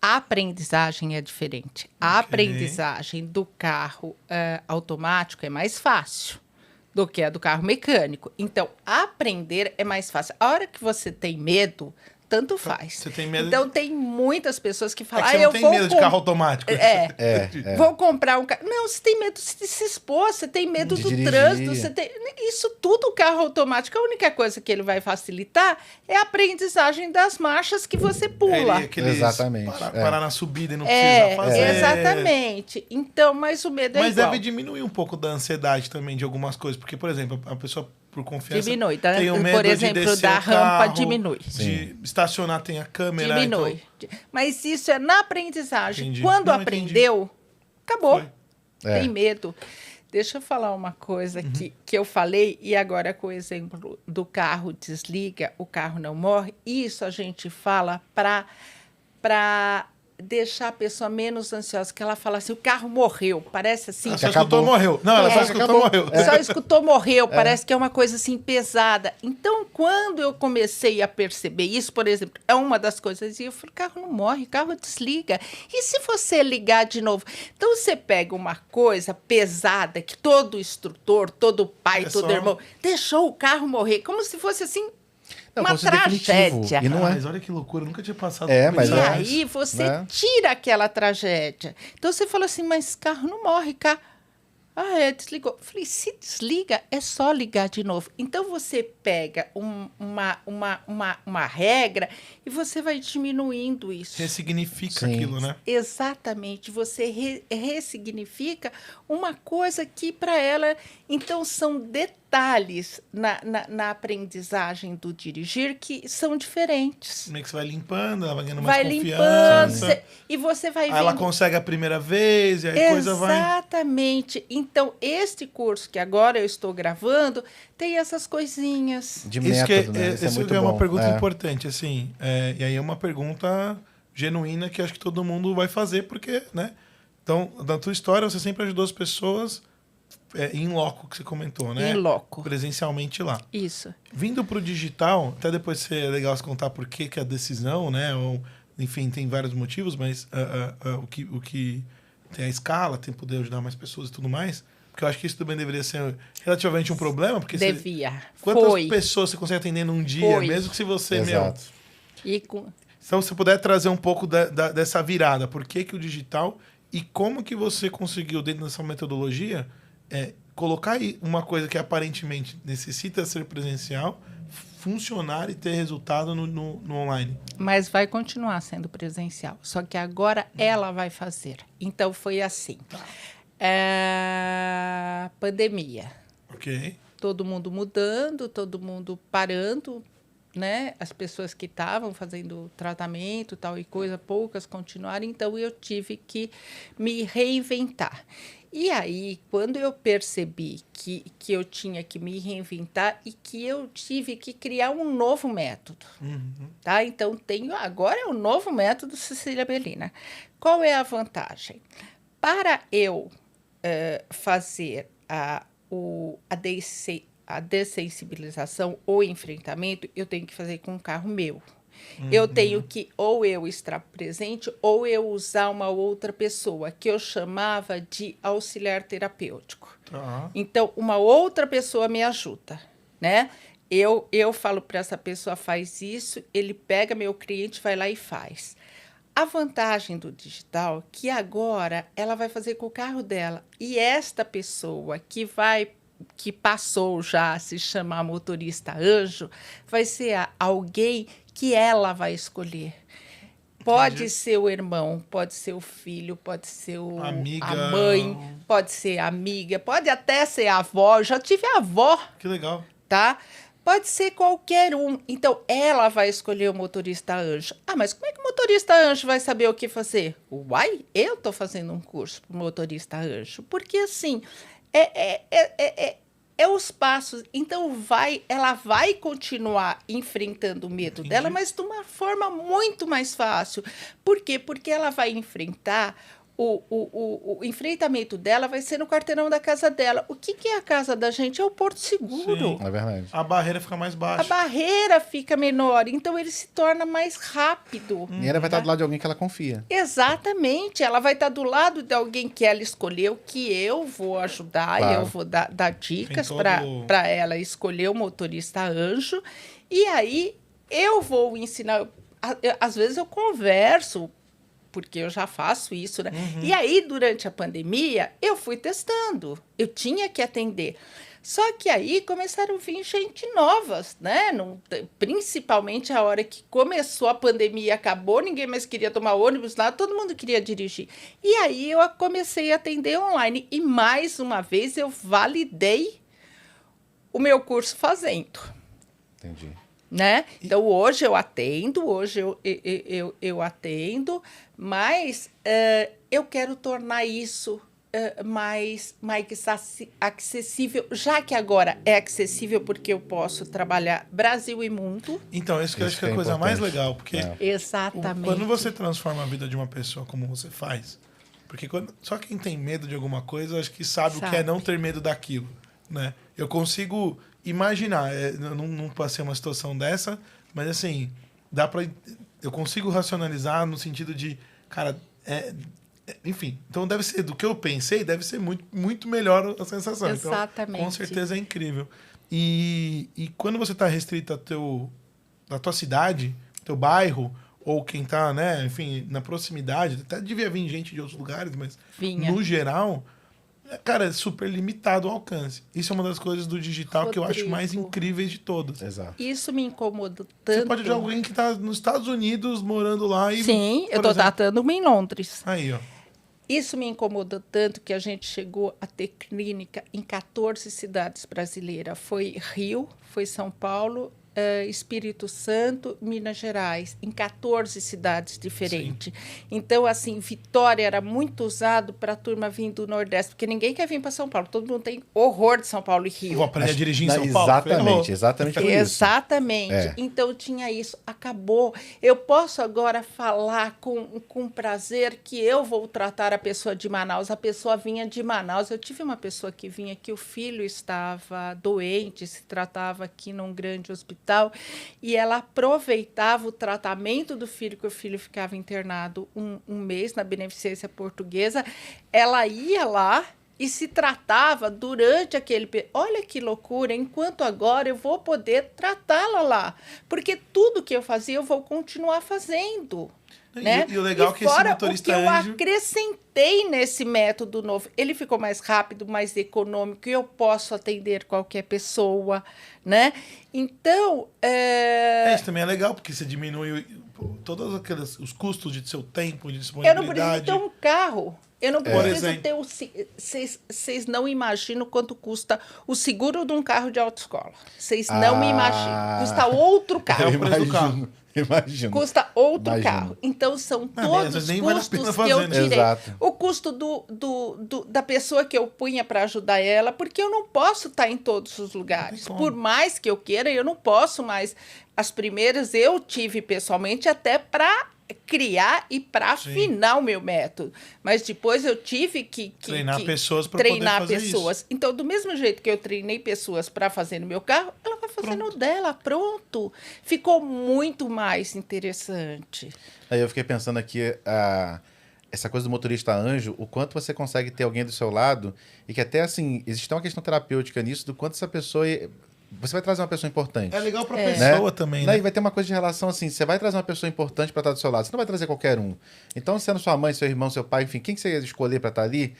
A aprendizagem é diferente. A aprendizagem do carro automático é mais fácil do que a do carro mecânico. Então, aprender é mais fácil. A hora que você tem medo, tanto faz. Você tem medo Então, tem muitas pessoas que falam... É que você não tem medo de carro automático. Vou comprar um carro... Não, você tem medo de se expor, você tem medo De do dirigir. trânsito. Isso tudo, o carro automático, a única coisa que ele vai facilitar é a aprendizagem das marchas que você pula. Exatamente. Parar na subida e não precisar fazer. Exatamente. Então, mas o medo é Mas igual. deve diminuir um pouco da ansiedade também de algumas coisas. Porque, por exemplo, a pessoa, por confiança... Diminui. Tá? Tem o medo Por exemplo, de descer da o carro, rampa diminui. De estacionar, tem a câmera. Diminui. Então... Mas isso é na aprendizagem. Entendi. Quando Não, aprendeu, acabou. Foi. Tem medo. Deixa eu falar uma coisa que eu falei, e agora com o exemplo do carro desliga, o carro não morre. Isso a gente fala para deixar a pessoa menos ansiosa, que ela fala assim, o carro morreu, parece assim... Ela só escutou, morreu. Não, ela só escutou, morreu. Só escutou, morreu, parece que é uma coisa assim pesada. Então, quando eu comecei a perceber isso, por exemplo, é uma das coisas, e eu falei, o carro não morre, o carro desliga. E se você ligar de novo? Então, você pega uma coisa pesada, que todo instrutor, todo pai, todo irmão, deixou o carro morrer, como se fosse assim... Não, uma como se fosse tragédia. definitivo. E não é. Mas olha que loucura, eu nunca tinha passado É, por mas isso. E é. aí você Né? tira aquela tragédia. Então você fala assim, mas carro não morre, carro... desligou. Eu falei, se desliga, é só ligar de novo. Então você pega uma regra e você vai diminuindo isso. Ressignifica Sim. aquilo, né? Exatamente, você ressignifica uma coisa que para ela... Então, são detalhes na aprendizagem do dirigir que são diferentes. Meio que você vai limpando, ela vai ganhando mais Vai confiança. limpando, e você vai Aí vendo... ela consegue a primeira vez, e aí a coisa vai... Exatamente. Então, este curso que agora eu estou gravando tem essas coisinhas. De Isso método, que né? Isso é isso muito é uma bom. pergunta É. importante, assim. E aí é uma pergunta genuína que acho que todo mundo vai fazer, porque, né? Então, na tua história, você sempre ajudou as pessoas em loco, que você comentou, né? Em loco. Presencialmente lá. Isso. Vindo para o digital, até depois é legal você contar por que a decisão, né? Ou, enfim, tem vários motivos, mas o que tem a escala, tem poder ajudar mais pessoas e tudo mais. Porque eu acho que isso também deveria ser relativamente um problema. Porque Devia. quantas Foi. pessoas você consegue atender num dia, Foi. mesmo que se você, Exato. E com... Então, se você puder trazer um pouco dessa virada, por que o digital e como que você conseguiu, dentro dessa metodologia, colocar aí uma coisa que aparentemente necessita ser presencial, funcionar e ter resultado no online. Mas vai continuar sendo presencial. Só que agora ela vai fazer. Então, foi assim. Pandemia. Ok. Todo mundo mudando, todo mundo parando, né? As pessoas que estavam fazendo tratamento, tal e coisa, poucas continuaram. Então, eu tive que me reinventar. E aí, quando eu percebi que eu tinha que me reinventar e que eu tive que criar um novo método, tá? Então, agora é o novo método Cecília Bellina. Qual é a vantagem? Para eu fazer a dessensibilização ou enfrentamento, eu tenho que fazer com um carro meu. Eu tenho que ou eu estar presente ou eu usar uma outra pessoa, que eu chamava de auxiliar terapêutico. Então, uma outra pessoa me ajuda, né? Eu falo para essa pessoa, faz isso, ele pega meu cliente, vai lá e faz. A vantagem do digital é que agora ela vai fazer com o carro dela. E esta pessoa que passou já a se chamar motorista anjo, vai ser alguém que ela vai escolher. Pode ser o irmão, pode ser o filho, pode ser a mãe, pode ser a amiga, pode até ser a avó. Eu já tive a avó. Que legal. Tá? Pode ser qualquer um. Então, ela vai escolher o motorista anjo. Mas como é que o motorista anjo vai saber o que fazer? Uai, eu estou fazendo um curso para o motorista anjo. Porque, assim, é É os passos. Então, ela vai continuar enfrentando o medo dela, mas de uma forma muito mais fácil. Por quê? Porque ela vai enfrentar... O enfrentamento dela vai ser no quarteirão da casa dela. O que é a casa da gente? É o Porto Seguro. Sim. É verdade. A barreira fica mais A baixa. barreira fica menor, então ele se torna mais rápido. E ela vai estar do lado de alguém que ela confia. Exatamente, ela vai estar do lado de alguém que ela escolheu, que eu vou ajudar, Claro. eu vou dar dicas Tem para todo- ela escolher o motorista anjo, e aí eu vou ensinar. Às vezes eu converso, porque eu já faço isso, né? E aí, durante a pandemia, eu fui testando, eu tinha que atender. Só que aí começaram a vir gente novas, né? Principalmente a hora que começou a pandemia, acabou, ninguém mais queria tomar ônibus lá, todo mundo queria dirigir. E aí eu comecei a atender online. E mais uma vez eu validei o meu curso fazendo. Entendi. Né? Então, hoje eu atendo, eu atendo, mas eu quero tornar isso mais acessível, já que agora é acessível porque eu posso trabalhar Brasil e mundo. Então, isso que eu acho que é a Isso que é coisa mais importante. legal, porque Exatamente. quando você transforma a vida de uma pessoa como você faz, porque só quem tem medo de alguma coisa, acho que sabe o que é não ter medo daquilo, né? Eu consigo imaginar, eu não passei uma situação dessa, mas assim, eu consigo racionalizar no sentido de, cara, enfim, então deve ser, do que eu pensei, deve ser muito, muito melhor a sensação. Exatamente. Então, com certeza é incrível. E quando você está restrito à tua cidade, teu bairro, ou quem está, né, enfim, na proximidade, até devia vir gente de outros lugares, mas Vinha. no geral, cara, é super limitado o alcance. Isso é uma das coisas do digital que eu acho Rodrigo. mais incríveis de todas. Exato. Isso me incomoda tanto. Você pode ver alguém que está nos Estados Unidos, morando lá e... Sim, eu por estou exemplo, tratando uma em Londres. Aí, ó. Isso me incomodou tanto que a gente chegou a ter clínica em 14 cidades brasileiras. Foi Rio, foi São Paulo, Espírito Santo, Minas Gerais, em 14 cidades diferentes. Então, assim, Vitória era muito usado para a turma vir do Nordeste, porque ninguém quer vir para São Paulo. Todo mundo tem horror de São Paulo e Rio. Vou aprender a dirigir em Não, São Paulo. exatamente por isso. Exatamente. É. Então, tinha isso. Acabou. Eu posso agora falar com prazer que eu vou tratar a pessoa de Manaus. A pessoa vinha de Manaus. Eu tive uma pessoa que vinha que o filho estava doente, se tratava aqui num grande hospital, e ela aproveitava o tratamento do filho, que o filho ficava internado um mês na Beneficência Portuguesa. Ela ia lá e se tratava durante aquele... Olha que loucura, enquanto agora eu vou poder tratá-la lá. Porque tudo que eu fazia, eu vou continuar fazendo. Né? E o legal é que esse motorista o que eu anjo... acrescentei nesse método novo, ele ficou mais rápido, mais econômico, e eu posso atender qualquer pessoa, né? Então... Isso também é legal, porque você diminui todos os custos de seu tempo, de Eu disponibilidade. não preciso ter um carro. Eu não Por preciso exemplo. ter Vocês não imaginam quanto custa o seguro de um carro de autoescola. Vocês não me imaginam. Custa outro carro. É o preço do carro. Imagino. Custa outro Imagino. carro. Então, são Às todos vezes os nem vale a pena custos que fazer, eu né? tirei. Exato. O custo da pessoa que eu punha para ajudar ela, porque eu não posso estar em todos os lugares. como. Por mais que eu queira, eu não posso mais. As primeiras eu tive pessoalmente até para criar e para afinar o meu método. Mas depois eu tive que Treinar pessoas para poder treinar fazer pessoas. isso. Então, do mesmo jeito que eu treinei pessoas para fazer no meu carro, ela vai fazer no dela, pronto. Ficou muito mais interessante. Aí eu fiquei pensando aqui, essa coisa do motorista anjo, o quanto você consegue ter alguém do seu lado, e que até assim, existe uma questão terapêutica nisso, do quanto essa pessoa... Você vai trazer uma pessoa importante. É legal pra né? pessoa também, né? E vai ter uma coisa de relação assim, você vai trazer uma pessoa importante para estar do seu lado, você não vai trazer qualquer um. Então, sendo sua mãe, seu irmão, seu pai, enfim, quem que você ia escolher para estar ali,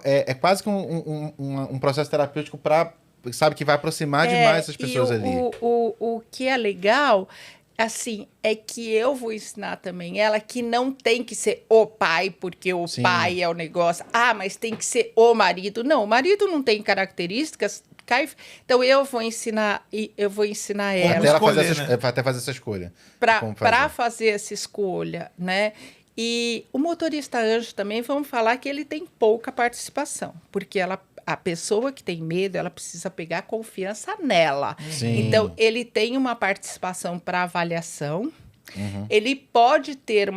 é quase que um processo terapêutico para, sabe, que vai aproximar demais essas pessoas ali. O que é legal, assim, é que eu vou ensinar também ela que não tem que ser o pai, porque o Sim. pai é o negócio. Ah, mas tem que ser o marido. Não, o marido não tem características. Então, eu vou ensinar ela. Até ela fazer escolher, até fazer essa escolha. Para fazer essa escolha, né? E o motorista anjo também, vamos falar que ele tem pouca participação, porque A pessoa que tem medo, ela precisa pegar confiança nela. Sim. Então, ele tem uma participação para avaliação, ele pode ter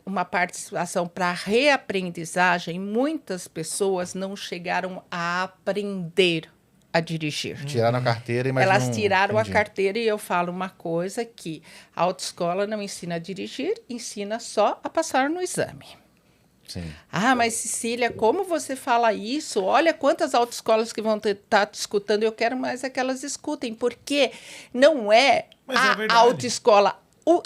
uma participação para reaprendizagem. Muitas pessoas não chegaram a aprender a dirigir. Tiraram a carteira, mas Elas não... tiraram Entendi. a carteira e eu falo uma coisa que a autoescola não ensina a dirigir, ensina só a passar no exame. Sim. Ah, mas Cecília, como você fala isso? Olha quantas autoescolas que vão estar te escutando. Eu quero mais é que elas escutem, porque não é Mas é a verdade. autoescola.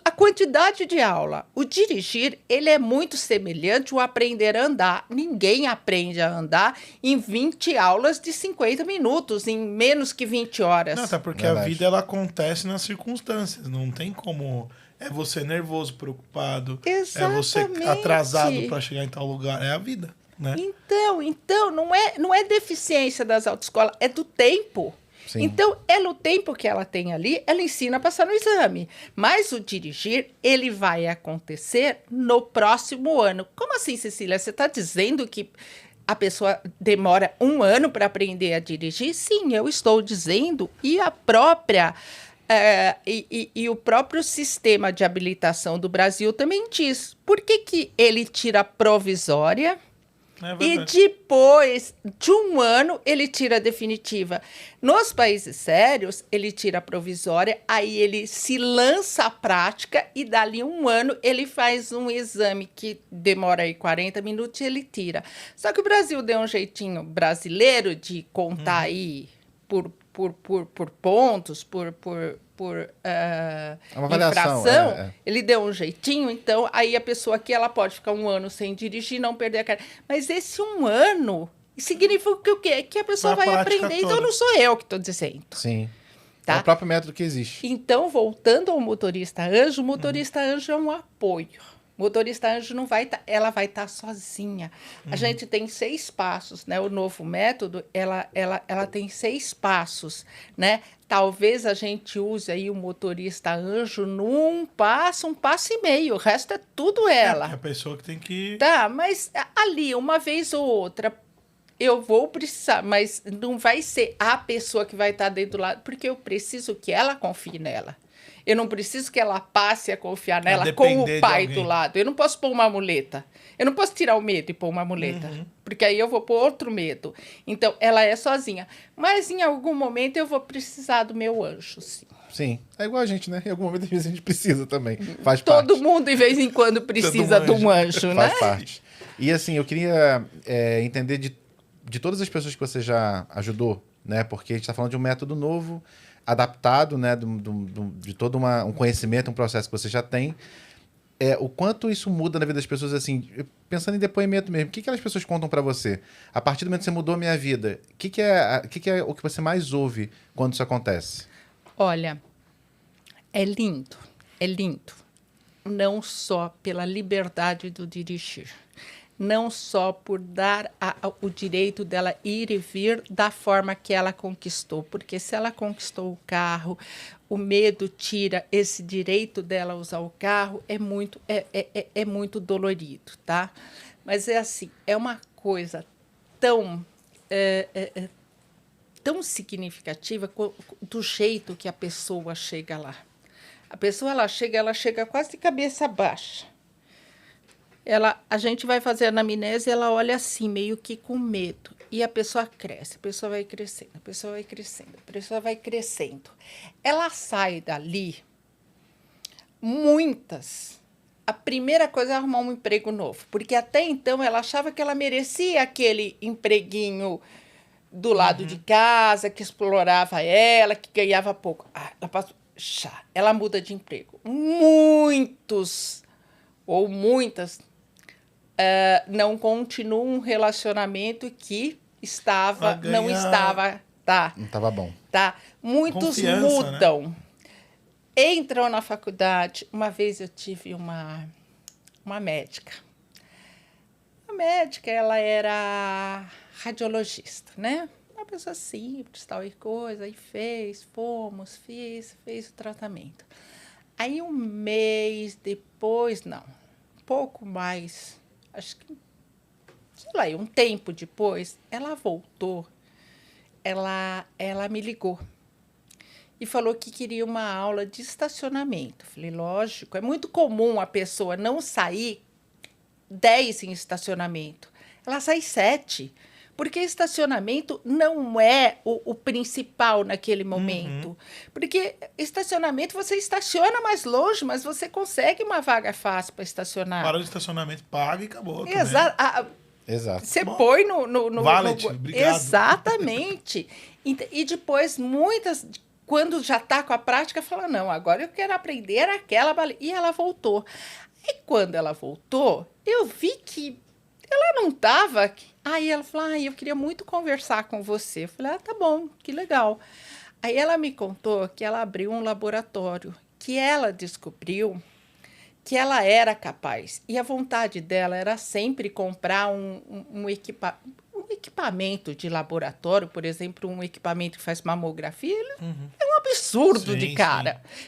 A quantidade de aula. O dirigir, ele é muito semelhante ao aprender a andar. Ninguém aprende a andar em 20 aulas de 50 minutos, em menos que 20 horas. Não, até porque Verdade. a vida ela acontece nas circunstâncias. Não tem como. É você nervoso, preocupado. É você Exatamente. atrasado para chegar em tal lugar. É a vida, né? Então não é deficiência das autoescolas, é do tempo. Sim. Então, no tempo que ela tem ali, ela ensina a passar no exame. Mas o dirigir, ele vai acontecer no próximo ano. Como assim, Cecília? Você está dizendo que a pessoa demora 1 ano para aprender a dirigir? Sim, eu estou dizendo. E a própria... e o próprio sistema de habilitação do Brasil também diz. Por que ele tira a provisória... É E verdade. depois de 1 ano, ele tira a definitiva. Nos países sérios, ele tira a provisória, aí ele se lança à prática e dali 1 ano ele faz um exame que demora aí 40 minutos e ele tira. Só que o Brasil deu um jeitinho brasileiro de contar aí por pontos, por uma avaliação, infração, ele deu um jeitinho, então aí a pessoa aqui ela pode ficar 1 ano sem dirigir, não perder a carteira. Mas esse 1 ano significa que o quê? Que a pessoa Pra vai prática aprender. Então toda. não sou eu que estou dizendo. Sim. Tá? É o próprio método que existe. Então, voltando ao motorista anjo, o motorista anjo é um apoio. Motorista anjo não vai ela vai estar sozinha. A gente tem 6 passos, né? O novo método, ela tem 6 passos, né? Talvez a gente use aí o motorista anjo num passo, 1 passo e meio. O resto é tudo ela. É a pessoa que tem que. Tá, mas ali, uma vez ou outra, eu vou precisar, mas não vai ser a pessoa que vai estar dentro do lado, porque eu preciso que ela confie nela. Eu não preciso que ela passe a confiar nela com depender o de pai alguém. do lado. Eu não posso pôr uma muleta. Eu não posso tirar o medo e pôr uma muleta, porque aí eu vou pôr outro medo. Então, ela é sozinha. Mas em algum momento eu vou precisar do meu anjo, sim. Sim. É igual a gente, né? Em algum momento, às vezes, a gente precisa também. Faz Todo parte. mundo, de vez em quando, precisa de um anjo, né? Faz parte. E assim, eu queria entender de todas as pessoas que você já ajudou, né? Porque a gente está falando de um método novo, adaptado, né? De todo um conhecimento, um processo que você já tem. O quanto isso muda na vida das pessoas, assim, pensando em depoimento mesmo. O que aquelas pessoas contam para você? A partir do momento que você mudou a minha vida, o que é o que você mais ouve quando isso acontece? Olha, é lindo, é lindo. Não só pela liberdade do dirigir, não só por dar o direito dela ir e vir da forma que ela conquistou, porque se ela conquistou o carro, o medo tira esse direito dela usar o carro, é muito dolorido, tá? Mas é assim, é uma coisa tão tão significativa do jeito que a pessoa chega lá. A pessoa ela chega quase de cabeça baixa. A gente vai fazer a anamnese, ela olha assim, meio que com medo. E a pessoa cresce, a pessoa vai crescendo, a pessoa vai crescendo, a pessoa vai crescendo. Ela sai dali, muitas. A primeira coisa é arrumar um emprego novo, porque até então ela achava que ela merecia aquele empreguinho do lado de casa, que explorava ela, que ganhava pouco. Ela passou, ela muda de emprego. Muitos ou muitas não continuam um relacionamento que não estava, tá? Não estava bom. Tá? Muitos Confiança, mudam. né? Entram na faculdade. Uma vez eu tive uma médica. A médica, ela era radiologista, né? Uma pessoa simples, tal e coisa. Aí fez o tratamento. Aí 1 mês depois, não, um pouco mais, acho que, sei lá, um tempo depois, ela voltou ela me ligou e falou que queria uma aula de estacionamento. Falei, lógico, é muito comum a pessoa não sair 10 em estacionamento. Ela sai 7, porque estacionamento não é o principal naquele momento. Porque estacionamento, você estaciona mais longe, mas você consegue uma vaga fácil para estacionar. Para o estacionamento, paga e acabou. Exato. Você põe no Valet, obrigado. Exatamente. E depois, muitas, quando já está com a prática, fala, não, agora eu quero aprender aquela baliza. E ela voltou. E quando ela voltou, eu vi que ela não estava... Aí ela falou, eu queria muito conversar com você. Eu falei, tá bom, que legal. Aí ela me contou que ela abriu um laboratório, que ela descobriu que ela era capaz. E a vontade dela era sempre comprar um equipamento de laboratório, por exemplo, um equipamento que faz mamografia. É um absurdo Sim,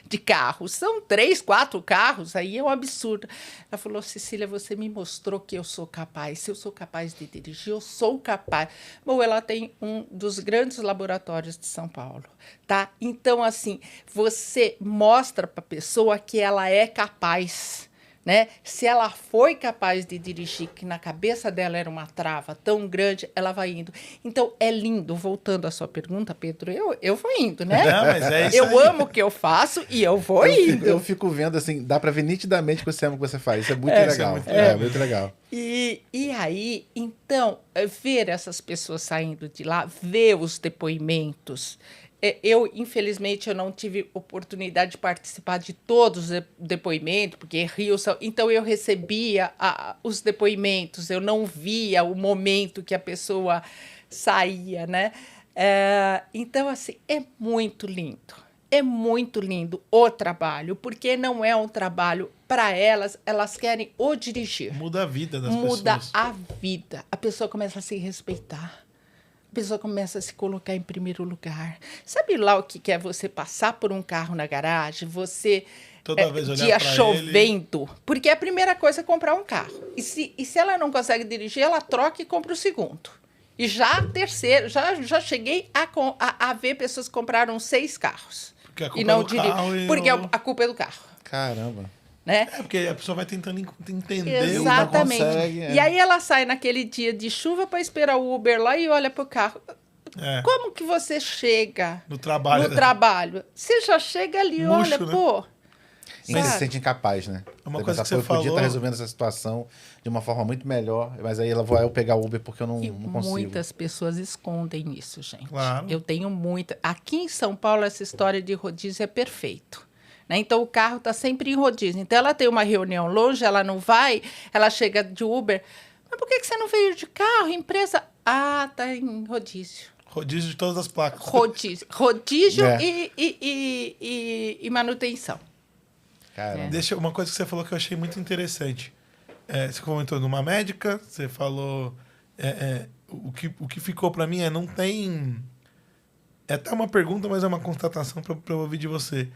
de carro. São 3, 4 carros, aí é um absurdo. Ela falou, Cecília, você me mostrou que eu sou capaz. Se eu sou capaz de dirigir, eu sou capaz. Bom, ela tem um dos grandes laboratórios de São Paulo, tá? Então, assim, você mostra para a pessoa que ela é capaz, né? Se ela foi capaz de dirigir, que na cabeça dela era uma trava tão grande, ela vai indo. Então, é lindo. Voltando à sua pergunta, Pedro, eu vou indo, né? Não, mas é isso eu aí. amo o que eu faço e eu vou indo. Eu fico vendo, assim, dá pra ver nitidamente que você ama o que você faz. Isso é muito legal. Isso é muito legal. Muito legal. E aí, então, ver essas pessoas saindo de lá, ver os depoimentos. Infelizmente, eu não tive oportunidade de participar de todos os depoimentos, porque Rio... Então, eu recebia os depoimentos, eu não via o momento que a pessoa saía, né? Então, assim, é muito lindo. É muito lindo o trabalho, porque não é um trabalho para elas querem o dirigir. Muda a vida das pessoas. Muda a vida. A pessoa começa a se respeitar. A pessoa começa a se colocar em primeiro lugar. Sabe lá o que é você passar por um carro na garagem, você... Toda vez olhar dia pra chovendo, ele. Porque a primeira coisa é comprar um carro. E se ela não consegue dirigir, ela troca e compra o segundo. E já a terceira, já cheguei a ver pessoas que compraram 6 carros. Porque a culpa e não é do carro. Porque a culpa é do carro. Caramba. Né? Porque a pessoa vai tentando entender Exatamente. o que consegue. E aí ela sai naquele dia de chuva para esperar o Uber lá e olha pro carro. Como que você chega no trabalho? Você já chega ali, Murcho, olha, né? pô. E você se sente incapaz, né? Uma coisa que você eu falou... podia estar resolvendo essa situação de uma forma muito melhor, mas aí ela vou eu pegar o Uber porque eu não consigo. Muitas pessoas escondem isso, gente. Claro. Eu tenho muita... Aqui em São Paulo, essa história de rodízio é perfeito. Né? Então, o carro está sempre em rodízio. Então, ela tem uma reunião longe, ela não vai, ela chega de Uber. Mas por que você não veio de carro? Empresa... tá em rodízio. Rodízio de todas as placas. Rodízio e manutenção. Uma coisa que você falou que eu achei muito interessante. Você comentou numa médica, você falou... o que ficou para mim não tem... É até uma pergunta, mas é uma constatação para eu ouvir de você.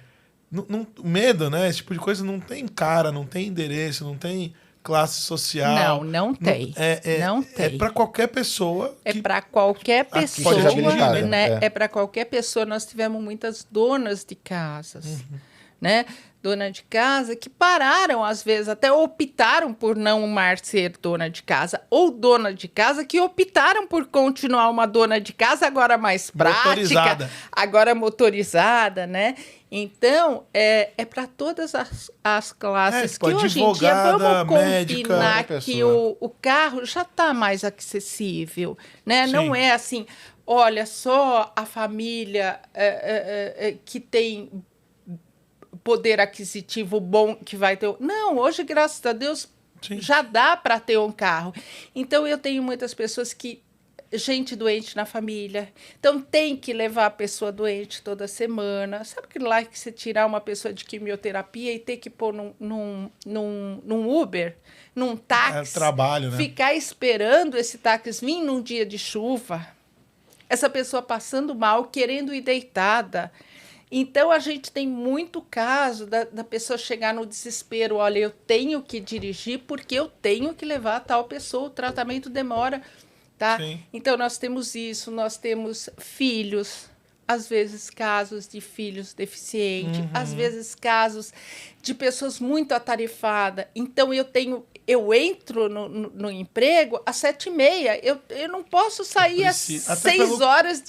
Medo, né? Esse tipo de coisa não tem cara, não tem endereço, não tem classe social. Não tem. Não tem. É para qualquer pessoa. É para qualquer pessoa, dirigir, né? É para qualquer pessoa. Nós tivemos muitas donas de casas, né? Dona de casa que pararam, às vezes, até optaram por não mais ser dona de casa, ou dona de casa que optaram por continuar uma dona de casa, agora mais prática, agora motorizada, né? Então, é para todas as classes que hoje em dia vamos combinar que o carro já está mais acessível, né? Sim. Não é assim, olha, só a família que tem poder aquisitivo bom que vai ter... Não, hoje, graças a Deus, sim, já dá para ter um carro. Então, eu tenho muitas pessoas que... Gente doente na família. Então, tem que levar a pessoa doente toda semana. Sabe aquilo lá que você tirar uma pessoa de quimioterapia e ter que pôr num Uber, num táxi? Trabalho, né? Ficar esperando esse táxi vir num dia de chuva. Essa pessoa passando mal, querendo ir deitada. Então, a gente tem muito caso da pessoa chegar no desespero. Olha, eu tenho que dirigir porque eu tenho que levar a tal pessoa. O tratamento demora tá? Sim. Então, nós temos isso, nós temos filhos, às vezes casos de filhos deficientes, às vezes casos de pessoas muito atarefadas. Então, eu entro no emprego às 7h30, eu não posso sair às 6 horas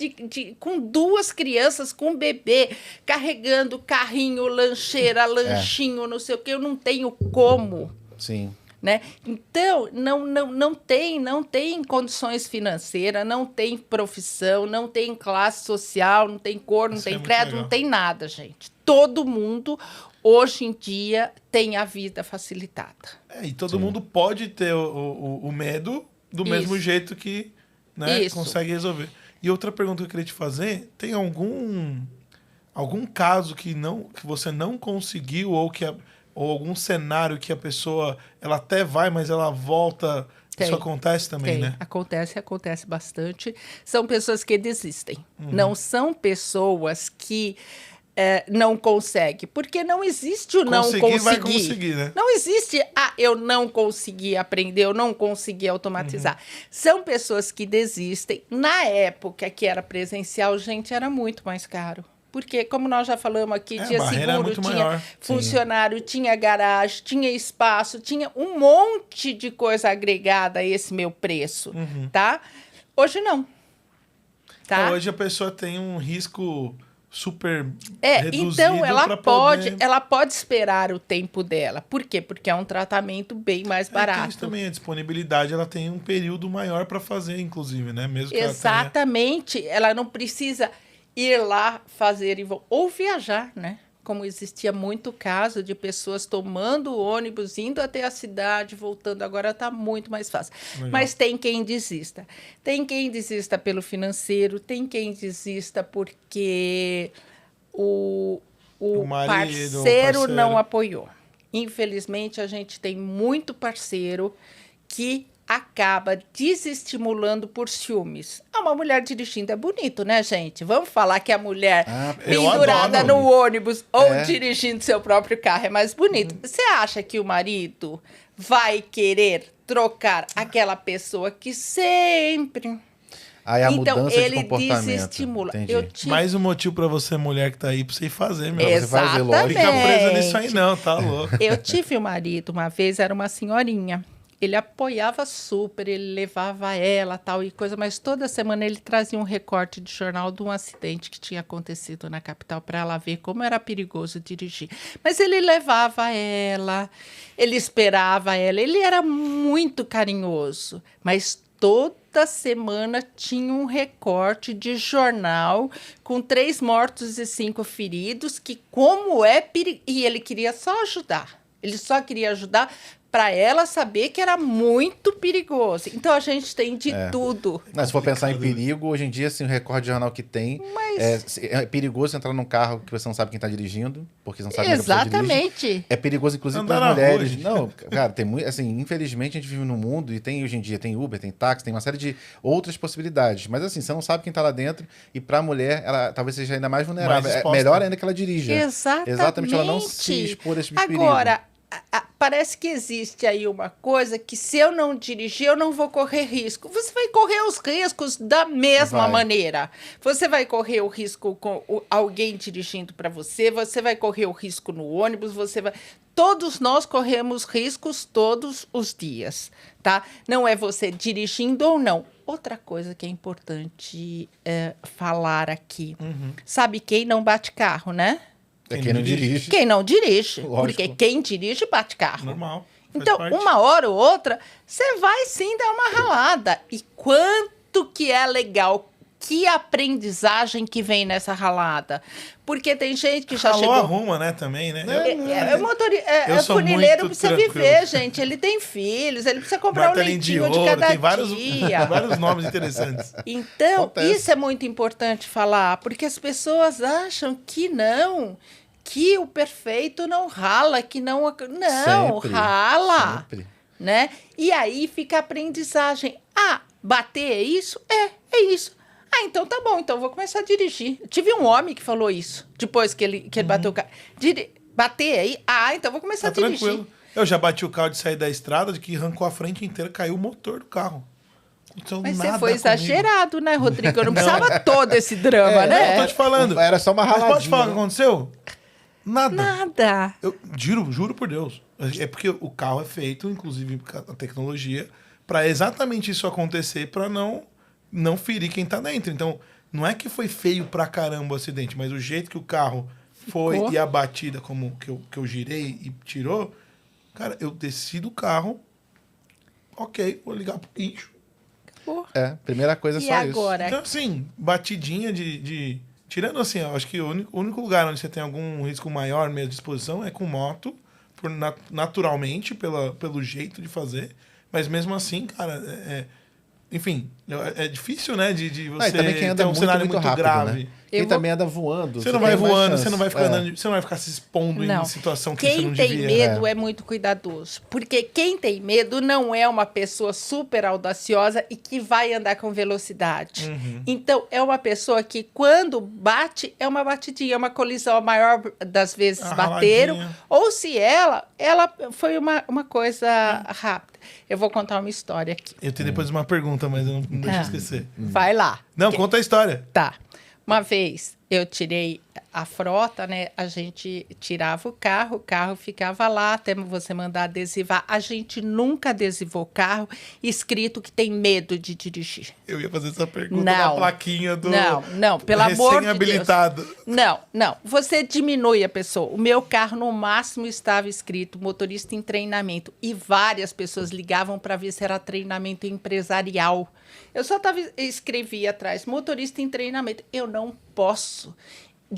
com 2 crianças, com um bebê, carregando carrinho, lancheira, lanchinho, não sei o quê, eu não tenho como. Sim. Né? Então, não tem condições financeiras, não tem profissão, não tem classe social, não tem cor, não tem credo, não tem nada, gente. Todo mundo, hoje em dia, tem a vida facilitada. E todo mundo pode ter o medo do mesmo jeito que, né, consegue resolver. E outra pergunta que eu queria te fazer, tem algum caso que você não conseguiu ou algum cenário que a pessoa ela até vai, mas ela volta? Isso acontece também, né? Acontece bastante. São pessoas que desistem. Não são pessoas que não conseguem. Porque não existe o não conseguir. Vai conseguir, né? Não existe, eu não consegui aprender, eu não consegui automatizar. São pessoas que desistem. Na época que era presencial, gente, era muito mais caro. Porque, como nós já falamos aqui, tinha seguro, tinha funcionário, tinha garagem, tinha espaço, tinha um monte de coisa agregada a esse meu preço, tá? Hoje não. Tá? Hoje a pessoa tem um risco super reduzido. Então, ela pode esperar o tempo dela. Por quê? Porque é um tratamento bem mais barato. Isso também, a disponibilidade, ela tem um período maior para fazer, inclusive, né? Mesmo que exatamente. Ela não precisa ir lá fazer ou viajar, né? Como existia muito caso de pessoas tomando o ônibus, indo até a cidade, voltando. Agora está muito mais fácil. Legal. Mas tem quem desista. Tem quem desista pelo financeiro, tem quem desista porque o parceiro não apoiou. Infelizmente, a gente tem muito parceiro que acaba desestimulando por ciúmes. Uma mulher dirigindo é bonito, né, gente? Vamos falar que a mulher pendurada no ônibus ou dirigindo seu próprio carro é mais bonito. Você acha que o marido vai querer trocar aquela pessoa que sempre... Aí a então, mudança ele de comportamento. desestimula. Mais um motivo pra você, mulher que tá aí, pra você ir fazer, meu. Exatamente. Você vai ver logo. Fica presa nisso aí não, tá louco. Eu tive um marido, uma vez, era uma senhorinha. Ele apoiava super, ele levava ela, tal e coisa, mas toda semana ele trazia um recorte de jornal de um acidente que tinha acontecido na capital para ela ver como era perigoso dirigir. Mas ele levava ela, ele esperava ela, ele era muito carinhoso, mas toda semana tinha um recorte de jornal com 3 mortos e 5 feridos, que como é perigoso. E ele queria só ajudar, ele só queria ajudar para ela saber que era muito perigoso. Então, a gente tem de tudo. Não, se for pensar em perigo, hoje em dia, assim, o recorde de jornal que tem... Mas... É perigoso entrar num carro que você não sabe quem está dirigindo, porque você não sabe quem a pessoa dirige. Exatamente. É perigoso, inclusive, para as mulheres. Não, cara, tem muito... Assim, infelizmente, a gente vive num mundo, e tem hoje em dia, tem Uber, tem táxi, tem uma série de outras possibilidades. Mas, assim, você não sabe quem está lá dentro, e para a mulher, ela talvez seja ainda mais vulnerável. É melhor ainda que ela dirija. Exatamente. Ela não se expor a esse perigo. Agora... Parece que existe aí uma coisa que se eu não dirigir, eu não vou correr risco. Você vai correr os riscos da mesma maneira. Você vai correr o risco com alguém dirigindo para você, você vai correr o risco no ônibus, todos nós corremos riscos todos os dias, tá? Não é você dirigindo ou não. Outra coisa que é importante falar aqui. Sabe quem não bate carro, né? Quem não dirige. Quem não dirige. Lógico. Porque quem dirige bate carro. Normal. Então, uma hora ou outra, você vai sim dar uma ralada. E quanto que é legal, que aprendizagem que vem nessa ralada. Porque tem gente que já chegou... arruma, né, também, né? Funileiro precisa viver, gente. Ele tem filhos, ele precisa comprar um leitinho de cada tem dia. vários nomes interessantes. Então, isso é muito importante falar, porque as pessoas acham que não... que o perfeito não rala, que não... Não, sempre, rala. Sempre. Né? E aí fica a aprendizagem. Bater é isso? É isso. Então tá bom, então eu vou começar a dirigir. Tive um homem que falou isso, depois que ele bateu o carro. Bater aí? Então eu vou começar a dirigir. Tranquilo. Eu já bati o carro de sair da estrada, de que arrancou a frente inteira, caiu o motor do carro. Mas você foi exagerado, né, Rodrigo? Eu não precisava todo esse drama, né? Eu tô te falando. Era só uma raladinha. Mas pode falar o que aconteceu? Nada. Nada. Eu juro por Deus. É porque o carro é feito, inclusive a tecnologia, para exatamente isso acontecer, para não ferir quem tá dentro. Então, não é que foi feio pra caramba o acidente, mas o jeito que o carro foi e a batida como que eu girei e tirou, cara, eu desci do carro, ok, vou ligar pro guincho. Primeira coisa é E só agora? Então, assim, batidinha de... Tirando assim, eu acho que o único lugar onde você tem algum risco maior mesmo de exposição é com moto, naturalmente, pelo jeito de fazer. Mas mesmo assim, cara, enfim, é difícil, né, de você também quem anda ter um cenário muito muito rápido, grave. né? Quem também anda voando. Você não vai tem mais voando, chance. você não vai ficar andando, você não vai ficar se expondo em situação que você não devia. Quem tem medo é muito cuidadoso. Porque quem tem medo não é uma pessoa super audaciosa e que vai andar com velocidade. Então, é uma pessoa que, quando bate, é uma batidinha, é uma colisão. A maior das vezes bateram. Raladinha. Ou se ela foi uma coisa rápida. Eu vou contar uma história aqui. Eu tenho depois uma pergunta, mas eu não deixo esquecer. Vai lá. Não, conta a história. Tá. Uma vez eu tirei a frota, né? A gente tirava o carro ficava lá até você mandar adesivar. A gente nunca adesivou carro escrito que tem medo de dirigir. Eu ia fazer essa pergunta Não. na plaquinha do Não, pelo amor de Deus. recém-habilitado. Não. Você diminui a pessoa. O meu carro, no máximo, estava escrito motorista em treinamento. E várias pessoas ligavam para ver se era treinamento empresarial. Eu só escrevia atrás, motorista em treinamento. Eu não posso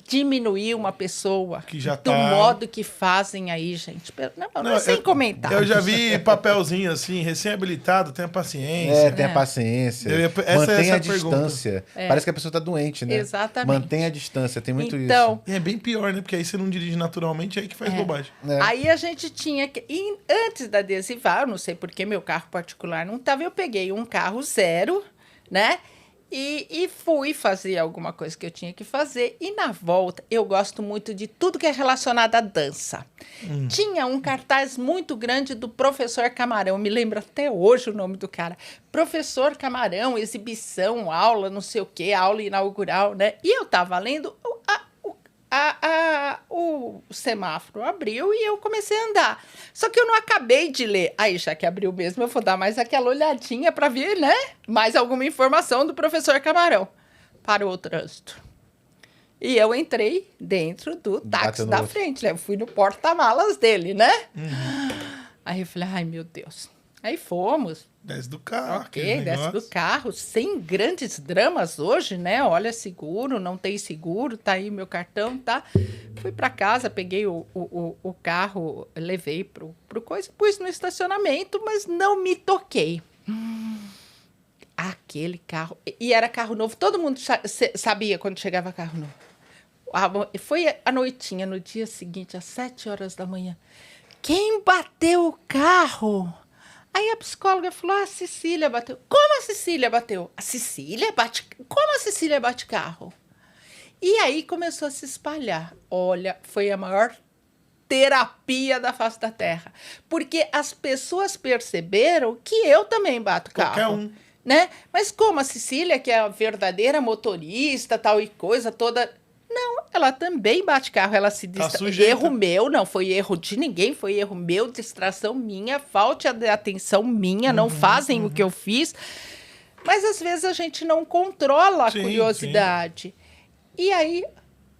diminuir uma pessoa Que já do modo que fazem aí, gente. Não, sem comentar. Eu já vi papelzinho assim, recém-habilitado, tenha paciência. Tenha paciência. essa Mantenha a pergunta. distância. Parece que a pessoa tá doente, né? Exatamente. Mantenha a distância, tem muito Então, E é bem pior, né? Porque aí você não dirige naturalmente, aí que faz bobagem. isso. Aí a gente tinha que... E antes da adesivar, eu não sei porque meu carro particular não estava, eu peguei um carro zero, né? E fui fazer alguma coisa que eu tinha que fazer. E na volta, eu gosto muito de tudo que é relacionado à dança. Tinha um cartaz muito grande do Professor Camarão. Me lembro até hoje o nome do cara. Professor Camarão, exibição, aula, não sei o quê, aula inaugural, né? E eu estava lendo... O semáforo abriu e eu comecei a andar. Só que eu não acabei de ler. Aí, já que abriu mesmo, eu vou dar mais aquela olhadinha para ver, né? Mais alguma informação do Professor Camarão. Parou o trânsito. E eu entrei dentro do táxi da frente, né? Eu fui no porta-malas dele, né? Aí eu falei, ai, meu Deus. Aí fomos. Desce do carro. Ok, desce do carro, sem grandes dramas hoje, né? Olha, seguro, não tem seguro, tá aí meu cartão, tá? Fui para casa, peguei o carro, levei pro coisa, pus no estacionamento, mas não me toquei. Aquele carro, e era carro novo, todo mundo sabia quando chegava carro novo. Foi à noitinha, no dia seguinte, às 7 horas da manhã. Quem bateu o carro? Aí a psicóloga falou, a Cecília bateu. Como a Cecília bateu? A Cecília bate... Como a Cecília bate carro? E aí começou a se espalhar. Olha, foi a maior terapia da face da Terra. Porque as pessoas perceberam que eu também bato carro. Qualquer um. Né? Mas como a Cecília, que é a verdadeira motorista, tal e coisa toda... Não, ela também bate carro, ela se sujeita. Erro meu, não foi erro de ninguém, foi erro meu, distração minha, falta de atenção minha, não fazem o que eu fiz. Mas às vezes a gente não controla a curiosidade. E aí,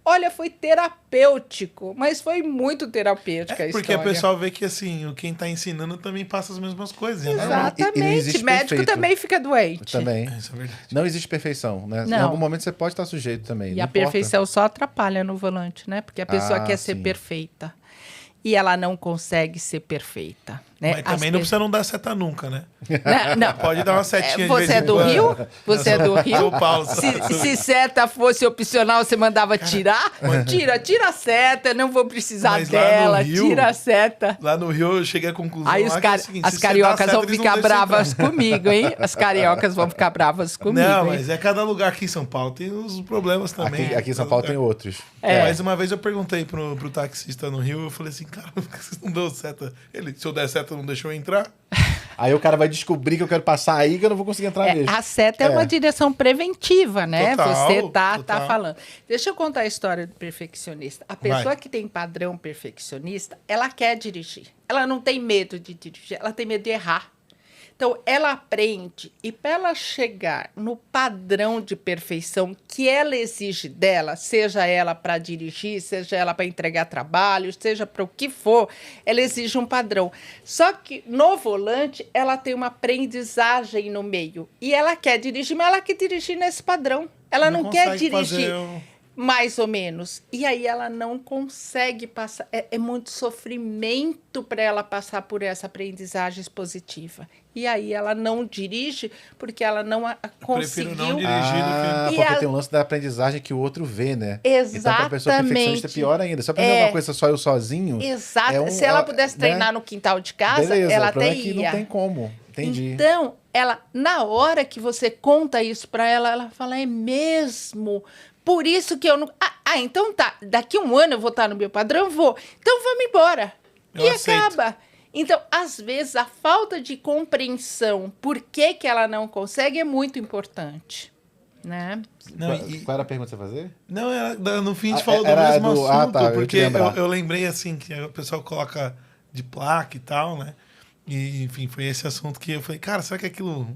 olha, foi terapêutico, mas foi muito terapêutica a história. Porque o pessoal vê que, assim, quem tá ensinando também passa as mesmas coisas. Né? Exatamente, médico perfeito. também fica doente. Também. Isso é verdade. Não existe perfeição, né? Não. Em algum momento você pode estar sujeito também. E não a importa. perfeição só atrapalha no volante, né? Porque a pessoa quer ser sim. perfeita. E ela não consegue ser perfeita. Né? Mas também não precisa não dar seta nunca, né? Não. Pode dar uma setinha de vez Você é em do quando. Rio? Você é do Rio? São Paulo. Se seta fosse opcional, você mandava tirar? Tira a seta, não vou precisar Mas lá no dela, Rio- tira a seta. Lá no Rio eu cheguei à conclusão Aí lá que é o seguinte, as se você dá cariocas seta, vão eles não ficar deixam bravas entrar. comigo, hein? As cariocas vão ficar bravas comigo, Não, hein? mas é cada lugar aqui em São Paulo. Tem os problemas também. Aqui em São Paulo tem outros. Mas uma vez eu perguntei pro taxista no Rio, eu falei assim, cara, por que você não deu seta? Ele, se eu der seta, não deixou eu entrar? Aí o cara vai descobrir que eu quero passar aí que eu não vou conseguir entrar mesmo. A seta é uma direção preventiva, né? Total, Você tá total. falando. Deixa eu contar a história do perfeccionista. A pessoa que tem padrão perfeccionista, ela quer dirigir. Ela não tem medo de dirigir, ela tem medo de errar. Então, ela aprende, e para ela chegar no padrão de perfeição que ela exige dela, seja ela para dirigir, seja ela para entregar trabalho, seja para o que for, ela exige um padrão. Só que no volante, ela tem uma aprendizagem no meio. E ela quer dirigir, mas ela quer dirigir nesse padrão. Ela não quer consegue dirigir fazer mais ou menos. E aí ela não consegue passar. É muito sofrimento para ela passar por essa aprendizagem positiva. E aí ela não dirige porque ela não conseguiu. Prefiro não dirigir do que... Porque tem um lance da aprendizagem que o outro vê, né? Exatamente. Então, pra pessoa perfeccionista é pior ainda. Se eu aprender alguma coisa só eu sozinho... Exato. Se ela pudesse treinar no quintal de casa, beleza, ela o problema até é que ia. não tem como. Entendi. Então, ela, na hora que você conta isso para ela, ela fala, é mesmo... Por isso que eu não... então tá. Daqui um ano eu vou estar no meu padrão? Vou. Então vamos embora. Eu aceito. Acaba. Então, às vezes, a falta de compreensão por que ela não consegue é muito importante. Né? Não, Qual era a pergunta que você ia fazer? Não, no fim a gente falou do era mesmo do- assunto, tá, eu porque queria lembrar. eu lembrei assim, que o pessoal coloca de placa e tal, né? E, enfim, foi esse assunto que eu falei, cara, será que aquilo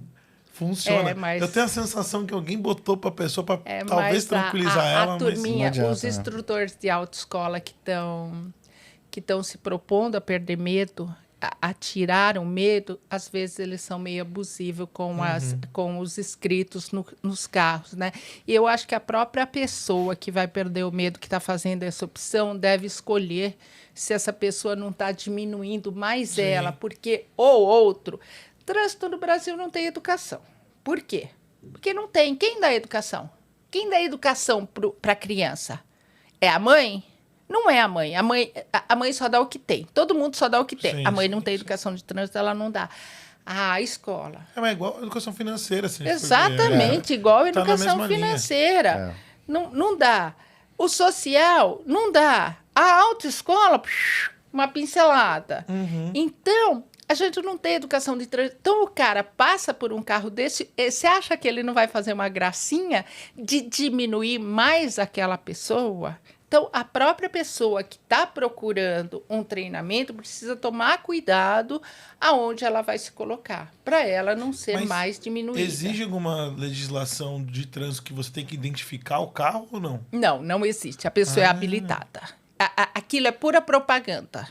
funciona? Mas- Eu tenho a sensação que alguém botou pra pessoa pra talvez mas tranquilizar ela, a mas... turminha, não adianta, os né? instrutores de autoescola que estão se propondo a perder medo, a tirar o medo, às vezes eles são meio abusivos com os inscritos nos carros, né? E eu acho que a própria pessoa que vai perder o medo, que está fazendo essa opção, deve escolher se essa pessoa não está diminuindo mais ela, porque o outro... Trânsito no Brasil não tem educação. Por quê? Porque não tem. Quem dá educação? Quem dá educação para a criança? É a mãe? Não é a mãe. A mãe só dá o que tem. Todo mundo só dá o que tem. Sim, A mãe não sim, tem sim. educação de trânsito, ela não dá. A escola. Mas é igual a educação financeira, assim. Exatamente, igual a Tá na educação mesma linha. financeira. Não dá. O social, não dá. A autoescola, uma pincelada. Então, a gente não tem educação de trânsito. Então, o cara passa por um carro desse, você acha que ele não vai fazer uma gracinha de diminuir mais aquela pessoa? Então, a própria pessoa que está procurando um treinamento precisa tomar cuidado aonde ela vai se colocar, para ela não ser Mas mais diminuída. Exige alguma legislação de trânsito que você tem que identificar o carro ou não? Não existe. A pessoa é habilitada. Aquilo é pura propaganda,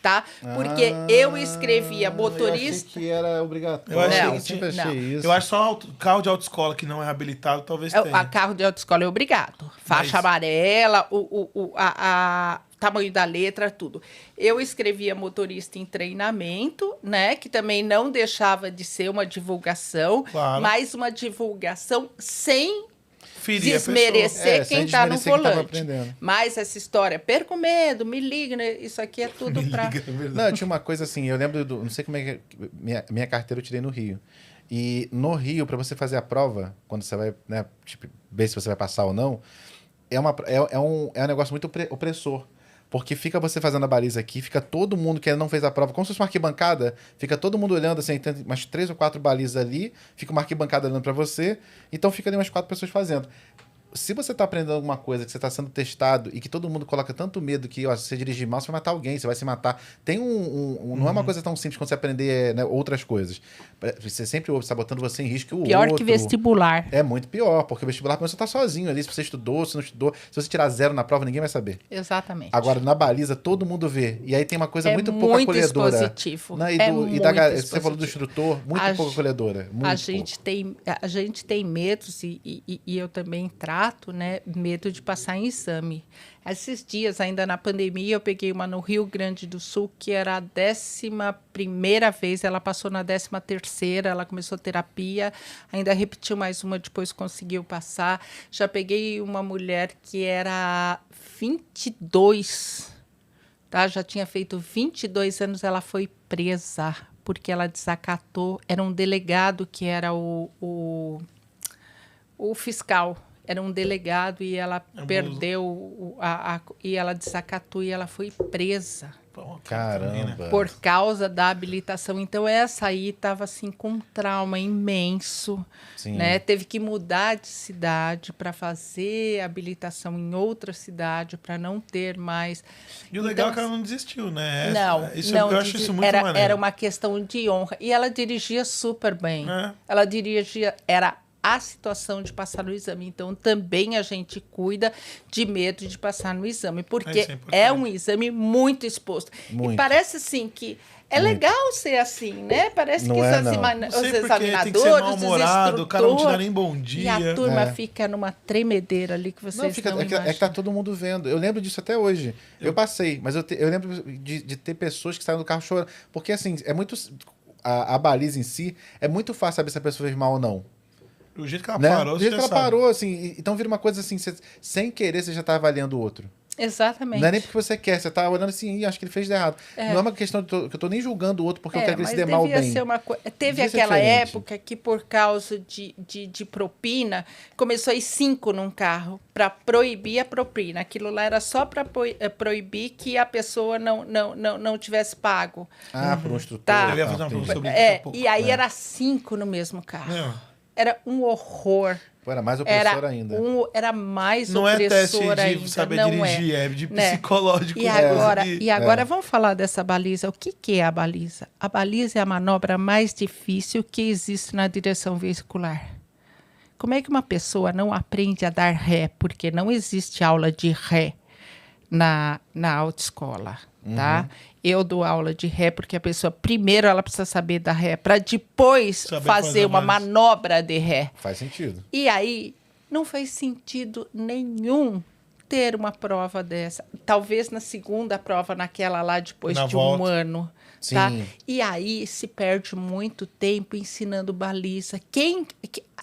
tá? Porque eu escrevia motorista... Eu achei que era obrigatório. Eu achei Não, que sempre não. achei isso. Eu acho só carro de autoescola que não é habilitado, talvez tenha. A carro de autoescola é obrigado. Faixa amarela, tamanho da letra, tudo. Eu escrevia motorista em treinamento, né? Que também não deixava de ser uma divulgação, Claro. mas uma divulgação sem Ferir a pessoa. desmerecer sem quem está no desmerecer quem tava volante. aprendendo. Mas essa história, perco medo, me liga, né? Isso aqui é tudo para... Liga, é verdade. Não, eu tinha uma coisa assim, eu lembro não sei como é que minha carteira eu tirei no Rio. E no Rio, para você fazer a prova, quando você vai, né, tipo, ver se você vai passar ou não, é um negócio muito opressor. Porque fica você fazendo a baliza aqui, fica todo mundo que não fez a prova, como se fosse uma arquibancada, fica todo mundo olhando assim, tem umas 3 ou 4 balizas ali, fica uma arquibancada olhando para você, então fica ali umas 4 pessoas fazendo. Se você tá aprendendo alguma coisa, que você tá sendo testado e que todo mundo coloca tanto medo que, ó, se você dirigir mal, você vai matar alguém, você vai se matar. Tem não é uma coisa tão simples quando você aprender, né, outras coisas. Você sempre ouve, está botando você em risco que o Pior outro. que vestibular. É É muito pior, porque o vestibular você tá sozinho ali, se você estudou, se não estudou. Se você tirar 0 na prova, ninguém vai saber. Exatamente. Agora, na baliza, todo mundo vê. E aí tem uma coisa É muito pouco muito acolhedora. expositivo. Né? É Você falou do instrutor, muito A pouco acolhedora. Muito a gente tem medos, e eu também trato, né, medo de passar em exame. Esses dias, ainda na pandemia, eu peguei uma no Rio Grande do Sul, que era a 11ª vez, ela passou na 13ª, ela começou terapia, ainda repetiu mais uma, depois conseguiu passar. Já peguei uma mulher que era 22, tá? Já tinha feito 22 anos, ela foi presa, porque ela desacatou, era um delegado que era o fiscal, era um delegado e ela perdeu, e ela desacatou e ela foi presa. Pô, Caramba. por causa da habilitação. Então, essa aí estava assim, com um trauma imenso. Sim. Né? Teve que mudar de cidade para fazer habilitação em outra cidade, para não ter mais. E o legal é que ela não desistiu, né? Não, eu acho isso muito maneiro. era uma questão de honra. E ela dirigia super bem. É. Ela dirigia, era a situação de passar no exame. Então, também a gente cuida de medo de passar no exame, porque Isso é importante. é um exame muito exposto. Muito. E parece assim que é legal ser assim, né? Parece Não que é, os, não. examina- Não sei os porque examinadores, tem que ser mal-humorado, os o cara não te dá instrutores, nem bom e dia. a turma É. fica numa tremedeira ali que vocês não É que tá imaginam. todo mundo vendo. Eu lembro disso até hoje. Eu passei, mas eu lembro de ter pessoas que saíram do carro chorando. Porque, assim, é muito... A baliza em si, é muito fácil saber se a pessoa fez mal ou não. Do jeito que ela Né? parou, Do você jeito que já ela sabe. parou, assim. Então vira uma coisa assim, sem querer, você já tá avaliando o outro. Exatamente. Não é nem porque você quer, você tá olhando assim, "Ih, acho que ele fez de errado." Não é uma questão que eu tô nem julgando o outro porque eu quero que ele se dê mal ou devia bem. ser uma coisa. Teve Devia ser aquela diferente. época que, por causa de propina, começou a ir 5 num carro para proibir a propina. Aquilo lá era só para proibir que a pessoa não tivesse pago. Por um instrutor. Tá. Eu ia fazer uma entendi. pergunta sobre isso daqui a pouco. E aí era 5 no mesmo carro. Meu, Era um horror. Pô, era mais opressor ainda. Era mais não é teste opressor de ainda. saber não dirigir, é de né? psicológico. E de agora, conseguir. vamos falar dessa baliza. O que é a baliza? A baliza é a manobra mais difícil que existe na direção veicular. Como é que uma pessoa não aprende a dar ré? Porque não existe aula de ré na autoescola, tá? Eu dou aula de ré porque a pessoa, primeiro, ela precisa saber dar ré, para depois Saber fazer fazer uma mais. manobra de ré. Faz sentido. E aí, não faz sentido nenhum ter uma prova dessa. Talvez na segunda prova, naquela lá, depois Na de volta. um ano. Tá? Sim. E aí se perde muito tempo ensinando baliza.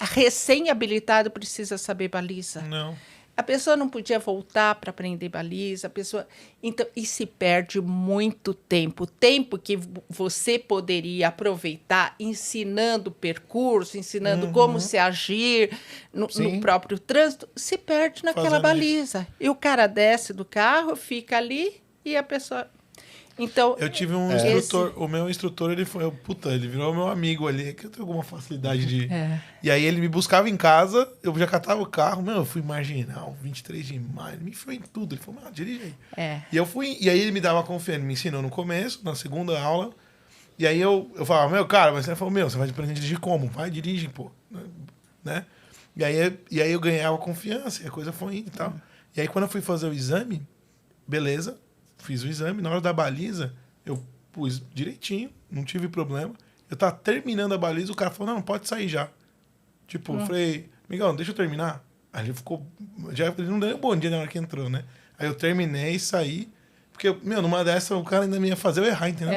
Recém-habilitado precisa saber baliza. Não. A pessoa não podia voltar para aprender baliza, a pessoa... Então, e se perde muito tempo. Tempo que você poderia aproveitar ensinando o percurso, ensinando como se agir no Sim. próprio trânsito, se perde naquela Fazendo baliza. E o cara desce do carro, fica ali e a pessoa... Então, Eu tive um instrutor, o meu instrutor, ele virou meu amigo ali, que eu tenho alguma facilidade de... E aí ele me buscava em casa, eu já catava o carro, eu fui marginal, 23 de maio, ele me enfiou em tudo, ele falou, dirige aí. E eu fui, e aí ele me dava confiança, me ensinou no começo, na segunda aula, e aí eu falava, cara, mas ele falou, você vai aprender a dirigir como? Vai, dirige, pô, né? E aí eu ganhava confiança, e a coisa foi indo e tal. E aí quando eu fui fazer o exame, beleza, fiz o exame, na hora da baliza, eu pus direitinho, não tive problema. Eu tava terminando a baliza, o cara falou, não, pode sair já. Tipo, eu falei, amigão, deixa eu terminar. Aí ele ficou, ele não deu bom dia na hora que entrou, né? Aí eu terminei e saí, porque, numa dessa o cara ainda me ia fazer eu errar, entendeu?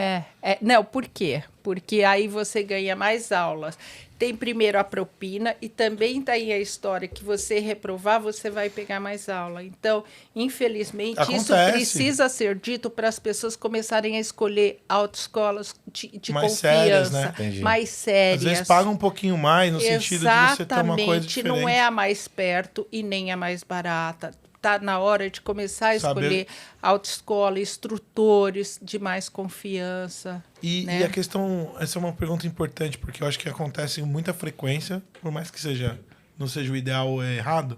Não, por quê? Porque aí você ganha mais aulas. Tem primeiro a propina e também tá aí a história que você reprovar, você vai pegar mais aula. Então, infelizmente, isso Acontece. precisa ser dito para as pessoas começarem a escolher autoescolas de Mais confiança, sérias, né? Entendi. mais sérias. Às vezes paga um pouquinho mais, no sentido de você ter uma coisa Exatamente, diferente. não é a mais perto e nem a mais barata. Está na hora de começar a escolher autoescola, instrutores de mais confiança. E a questão, essa é uma pergunta importante, porque eu acho que acontece com muita frequência, por mais que não seja o ideal ou errado,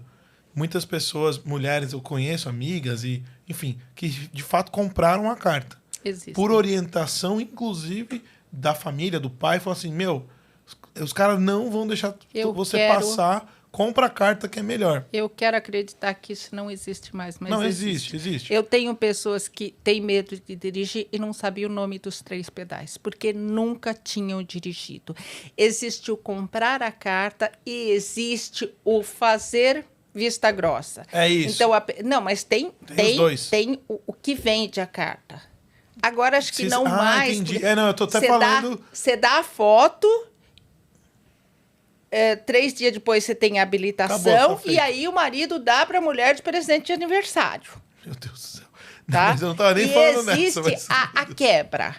muitas pessoas, mulheres, eu conheço, amigas, enfim, que de fato compraram a carta. Existe. Por orientação, inclusive, da família, do pai, falou assim, os caras não vão deixar você passar, compra a carta que é melhor. Eu quero acreditar que isso não existe mais, mas não, existe. Eu tenho pessoas que têm medo de dirigir e não sabiam o nome dos 3 pedais, porque nunca tinham dirigido. Existe o comprar a carta e existe o fazer vista grossa. É isso. Então, não, mas tem os dois. Tem o que vende a carta. Agora, acho que não mais. Entendi. Não, eu tô até falando... Você dá a foto... 3 dias depois você tem a habilitação. Acabou, tá feito. E aí o marido dá para a mulher de presente de aniversário. Meu Deus do céu. Tá? Mas eu não tava nem e falando existe nessa. a quebra.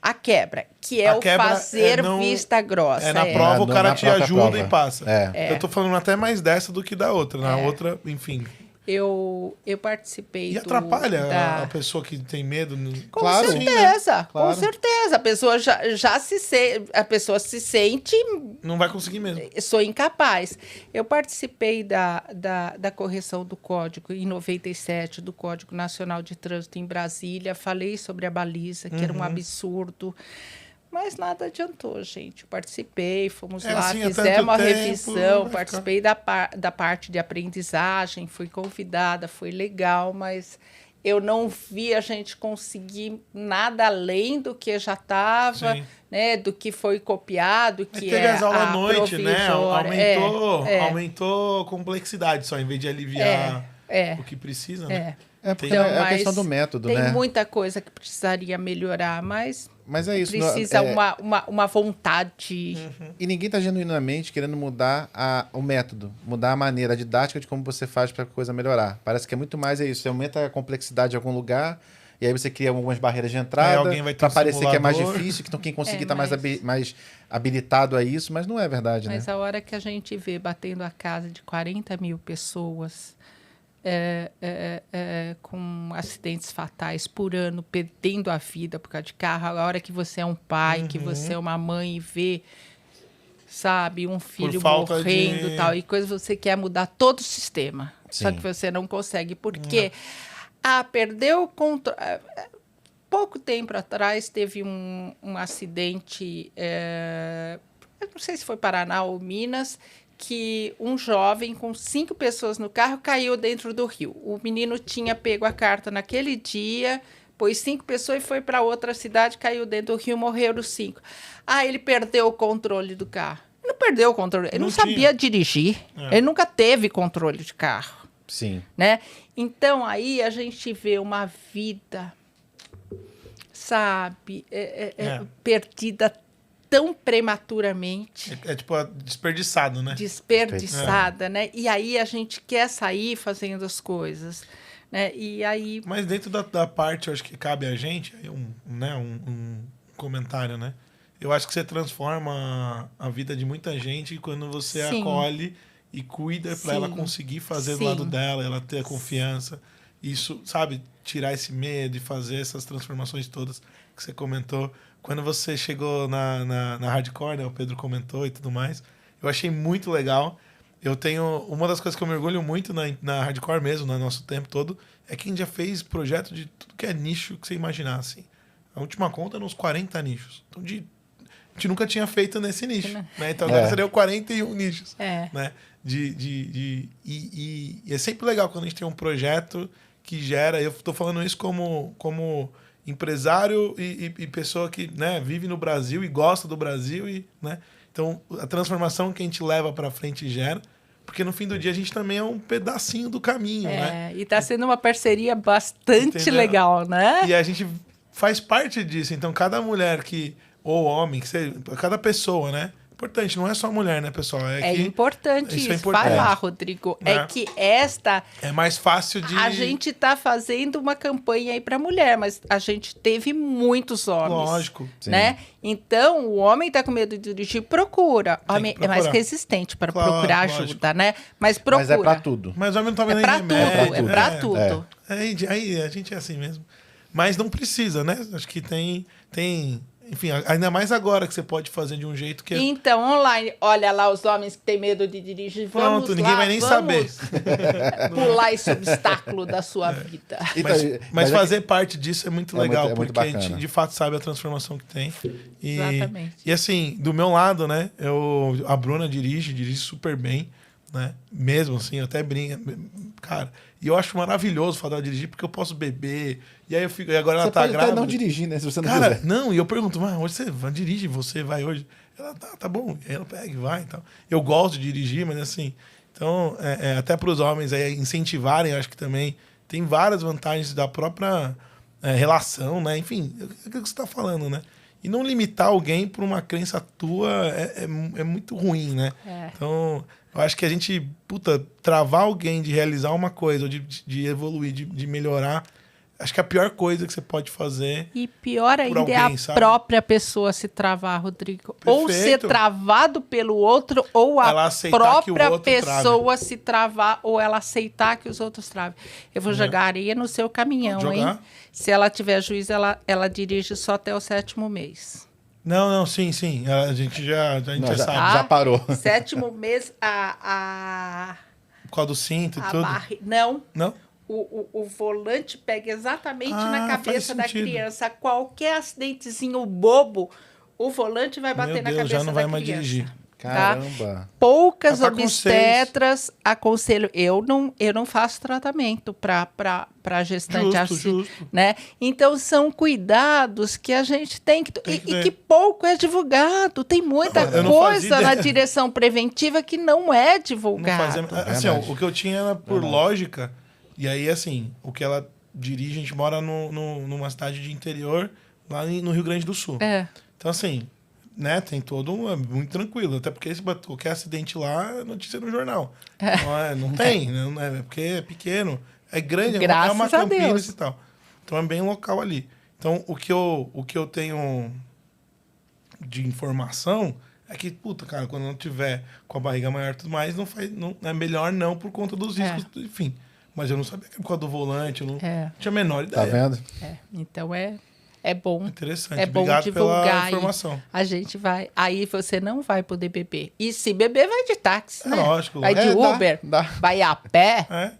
A quebra, que é o fazer vista grossa. Na prova o cara na te própria ajuda prova. e passa. É. Eu tô falando até mais dessa do que da outra. Na outra, enfim. eu participei E atrapalha da... a pessoa que tem medo? Com Claro. certeza, Claro. com certeza. A pessoa a pessoa se sente, Não vai conseguir mesmo. sou incapaz. Eu participei da correção do código em 97, do Código Nacional de Trânsito em Brasília. Falei sobre a baliza, que era um absurdo. Mas nada adiantou, gente. Eu participei, fomos lá, assim, há fizemos tanto a tempo, revisão, vai participei da parte de aprendizagem, fui convidada, foi legal, mas eu não vi a gente conseguir nada além do que já estava, Sim. né, do que foi copiado, Mas que teve é as aulas à a noite, né? provisória. Aumentou a complexidade só, em vez de aliviar o que precisa, né? É porque Então, é a questão mas do método, tem né? muita coisa que precisaria melhorar, mas Mas é isso. precisa uma vontade. E ninguém está genuinamente querendo mudar o método, mudar a maneira, a didática de como você faz para a coisa melhorar. Parece que é muito mais isso. Você aumenta a complexidade em algum lugar, e aí você cria algumas barreiras de Aí entrada alguém vai ter para um parecer que é mais simulador. difícil, que então quem conseguir está mas- mais habilitado a isso, mas não é verdade, Mas né? a hora que a gente vê batendo a casa de 40 mil pessoas com acidentes fatais por ano, perdendo a vida por causa de carro, a hora que você é um pai, que você é uma mãe e vê, sabe, um filho falta morrendo de- tal, e coisa, você quer mudar todo o sistema. Só Sim. que você não consegue. Porque perdeu o controle. Pouco tempo atrás teve um acidente, eu não sei se foi Paraná ou Minas, que um jovem com 5 pessoas no carro caiu dentro do rio. O menino tinha pego a carta naquele dia, pôs 5 pessoas e foi para outra cidade, caiu dentro do rio, morreram os 5. Ele perdeu o controle do carro. Ele não perdeu o controle, ele Não não tinha. sabia dirigir, ele nunca teve controle de carro, Sim. né? Então, aí a gente vê uma vida, sabe, perdida tão prematuramente, É tipo desperdiçado, né? desperdiçada, né? E aí a gente quer sair fazendo as coisas, né? E aí... Mas dentro da parte, eu acho que cabe a gente, aí um comentário, né? Eu acho que você transforma a vida de muita gente quando você Sim. acolhe e cuida para ela Sim. conseguir fazer do Sim. lado dela, ela ter a confiança. Isso, sabe, tirar esse medo e fazer essas transformações todas que você comentou. Quando você chegou na Hardcore, né, o Pedro comentou e tudo mais, eu achei muito legal. Eu tenho... Uma das coisas que eu me orgulho muito na Hardcore mesmo, no nosso tempo todo, é que a gente já fez projeto de tudo que é nicho que você imaginar, assim. A última conta é uns 40 nichos. Então, a gente nunca tinha feito nesse nicho, né? Então, agora seriam 41 nichos, né? E é sempre legal quando a gente tem um projeto que gera... Eu estou falando isso como empresário e pessoa que, né, vive no Brasil e gosta do Brasil, né? Então, a transformação que a gente leva para frente gera, porque no fim do dia a gente também é um pedacinho do caminho, né? E está sendo uma parceria bastante Entendeu? legal, né? E a gente faz parte disso. Então, cada mulher ou homem, cada pessoa, né? Importante, não é só mulher, né, pessoal? É que importante isso. É isso. importante. Vai lá, Rodrigo. É que É mais fácil de... A gente está fazendo uma campanha aí para mulher, mas a gente teve muitos homens. Lógico. Né? Então, o homem está com medo de dirigir, procura. O homem é mais resistente para procurar ajuda, né? Mas procura. Mas é para tudo. Mas o homem não tá vendo É para remédio. tudo, é para tudo. Aí a gente é assim mesmo. Mas não precisa, né? Acho que tem... Enfim, ainda mais agora que você pode fazer de um jeito que... Então, online, olha lá os homens que têm medo de dirigir. Vamos Pronto, ninguém lá, vai nem vamos pular esse obstáculo da sua vida. Mas fazer parte disso é muito legal, muito porque a gente bacana. de fato sabe a transformação que tem. Exatamente. E assim, do meu lado, né? A Bruna dirige super bem, né? Mesmo assim, eu até brinco. Cara, e eu acho maravilhoso falar dela dirigir, porque eu posso beber. E aí eu fico. E agora ela Você tá pode até grávida. não dirigir, né? Se você não Cara, quiser. não, e eu pergunto, mas hoje você dirige, você vai hoje? Ela, tá bom. E aí ela pega e vai e tal. Eu gosto de dirigir, mas assim... Então, até para os homens aí incentivarem, acho que também tem várias vantagens da própria relação, né? Enfim, é o que você está falando, né? E não limitar alguém por uma crença tua é muito ruim, né? Então, eu acho que a gente, travar alguém de realizar uma coisa, ou de evoluir, de melhorar, Acho que é a pior coisa que você pode fazer. E pior ainda alguém, é a sabe? própria pessoa se travar, Rodrigo. Ou ser Perfeito. travado pelo outro, ou Ela a aceitar que o própria outro pessoa se travar, ou ela aceitar que os outros travem. Eu vou jogar areia no seu caminhão, Pode hein? jogar. Se ela tiver juízo, ela dirige só até o 7º mês. Não, sim. A gente já Não, sabe. já parou. 7º mês, Por causa do cinto e a tudo. Não. Não? O volante pega exatamente na faz cabeça da sentido. criança. Qualquer acidentezinho bobo, o volante vai bater Meu na Deus, cabeça já não da vai mais criança. dirigir. Caramba. Poucas Ela tá com obstetras aconselham. Eu não faço tratamento para gestante Justo. né? Então são cuidados que a gente tem que Tem que e ter. que pouco é divulgado. Tem muita Eu não fazia coisa na ideia. direção preventiva que não é Não divulgado. fazia... Assim, ó, o que eu tinha era por lógica. E aí, assim, o que ela dirige, a gente mora numa cidade de interior, lá no Rio Grande do Sul. É. Então, assim, né, tem todo é muito tranquilo. Até porque se bater qualquer acidente lá, é notícia no jornal. Não tem, não é porque é pequeno. É grande, é Graças uma a Campinas Deus. e tal. Então é bem local ali. Então, o que eu tenho de informação é que, puta, cara, quando não tiver com a barriga maior e tudo mais, é melhor não por conta dos riscos, enfim. Mas eu não sabia que era por causa do volante, eu não tinha a menor Tá ideia. vendo? Então é bom. Interessante. É bom Obrigado divulgar pela aí. informação. A gente vai. Aí você não vai poder beber. E se beber, vai de táxi, É né? lógico. Vai de É, dá, Uber, dá. vai a pé, É.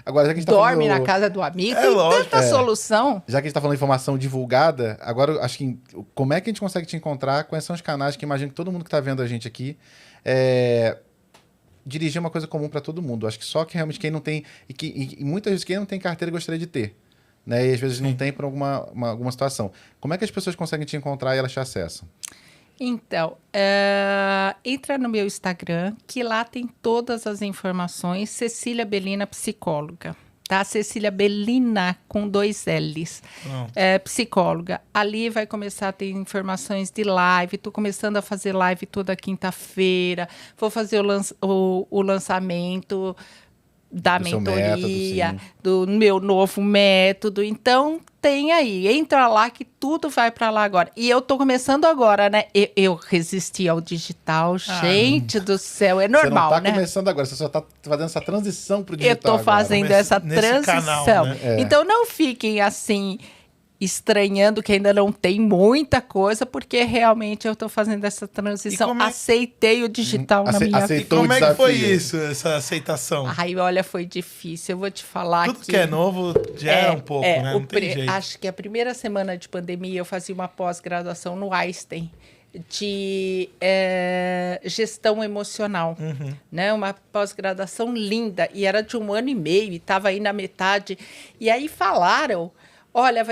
Agora, já que a gente tá dorme falando... na casa do amigo. É Tem lógico, tanta solução. Já que a gente tá falando de informação divulgada, agora eu acho que como é que a gente consegue te encontrar? Quais são os canais que imagino que todo mundo que tá vendo a gente aqui dirigir é uma coisa comum para todo mundo. Acho que só que realmente quem não tem e muitas vezes quem não tem carteira gostaria de ter, né? E às vezes não tem por alguma situação. Como é que as pessoas conseguem te encontrar e elas te acessam? Então, entra no meu Instagram, que lá tem todas as informações. Cecília Belina, psicóloga. Tá? Cecília Belina, com 2 L's. Psicóloga. Ali vai começar a ter informações de live. Estou começando a fazer live toda quinta-feira. Vou fazer o lançamento da Do seu mentoria, método, sim. do meu novo método. Então, tem aí. Entra lá que tudo vai para lá agora. E eu tô começando agora, né? Eu resisti ao digital. Gente do céu, é normal, você não tá né? começando agora, você só tá fazendo essa transição pro Eu digital tô fazendo Nesse- essa nesse transição. canal, né? Então, não fiquem assim estranhando que ainda não tem muita coisa, porque realmente eu tô fazendo essa transição. como é- Aceitei o digital na minha E aceitou como o é que foi desafio. isso, essa aceitação? Ai, olha, foi difícil. Eu vou te falar Tudo que é novo gera um pouco, né? Não tem jeito. Acho que a primeira semana de pandemia eu fazia uma pós-graduação no Einstein de gestão emocional, né? Uma pós-graduação linda e era de 1 ano e meio e estava aí na metade. E aí falaram, olha,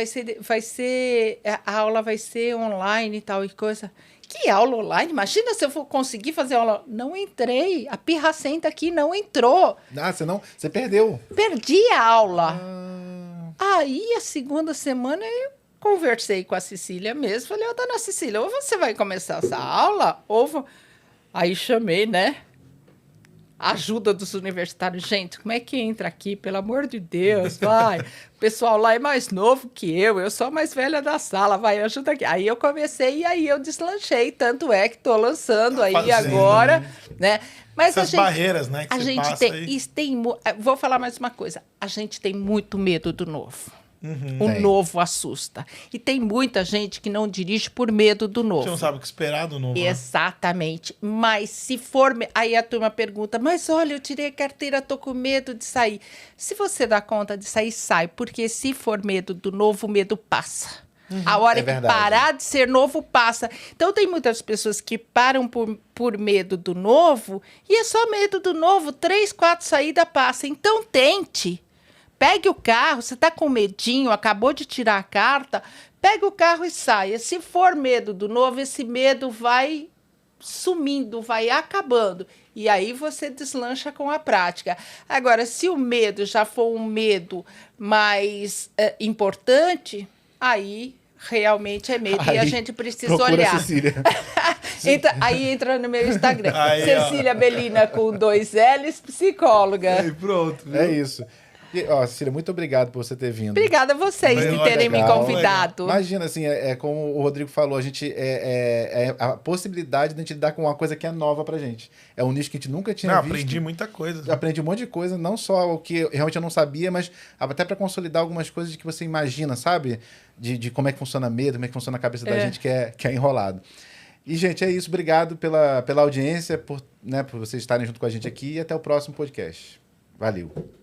a aula vai ser online e tal e coisa. Que aula online? Imagina se eu for conseguir fazer aula. Não entrei. A pirracenta aqui não entrou. Você perdeu. Perdi a aula. Aí, a segunda semana, eu conversei com a Cecília mesmo. Falei, ô, dona Cecília, ou você vai começar essa aula, ou... Aí chamei, né? A ajuda dos universitários. Gente, como é que entra aqui? Pelo amor de Deus, vai. O pessoal lá é mais novo que eu sou a mais velha da sala, vai, ajuda aqui. Aí eu comecei e aí eu deslanchei. Tanto é que estou lançando aí fazendo, agora, né? Mas Essas barreiras, né, que a você gente passa tem, aí. vou falar mais uma coisa. A gente tem muito medo do novo. O Tem. novo assusta. E tem muita gente que não dirige por medo do novo. Você não sabe o que esperar do novo, né? Exatamente. Mas se for... Aí a turma pergunta, mas olha, eu tirei a carteira, tô com medo de sair. Se você dá conta de sair, sai. Porque se for medo do novo, o medo passa. A hora É que verdade. parar de ser novo, passa. Então, tem muitas pessoas que param por medo do novo e é só medo do novo. 3, 4 saídas passa. Então, tente. Pegue o carro, você está com medinho, acabou de tirar a carta, pega o carro e saia. Se for medo do novo, esse medo vai sumindo, vai acabando. E aí você deslancha com a prática. Agora, se o medo já for um medo mais importante, aí realmente é medo. E a Aí, gente precisa procura a olhar. Cecília. Aí entra no meu Instagram. Aí, ó. Cecília Belina com 2 L's, psicóloga. Aí, pronto. Viu? É isso. E, ó, Cecília, muito obrigado por você ter vindo. Obrigada a vocês Foi de terem me legal. convidado. Imagina, assim, como o Rodrigo falou, a gente é a possibilidade de a gente lidar com uma coisa que é nova pra gente. É um nicho que a gente nunca tinha Não, visto. aprendi muita coisa. Aprendi um monte de coisa, não só o que realmente eu não sabia, mas até para consolidar algumas coisas que você imagina, sabe? De como é que funciona medo, como é que funciona a cabeça da gente que é enrolado. E, gente, é isso. Obrigado pela audiência, por vocês estarem junto com a gente aqui e até o próximo podcast. Valeu.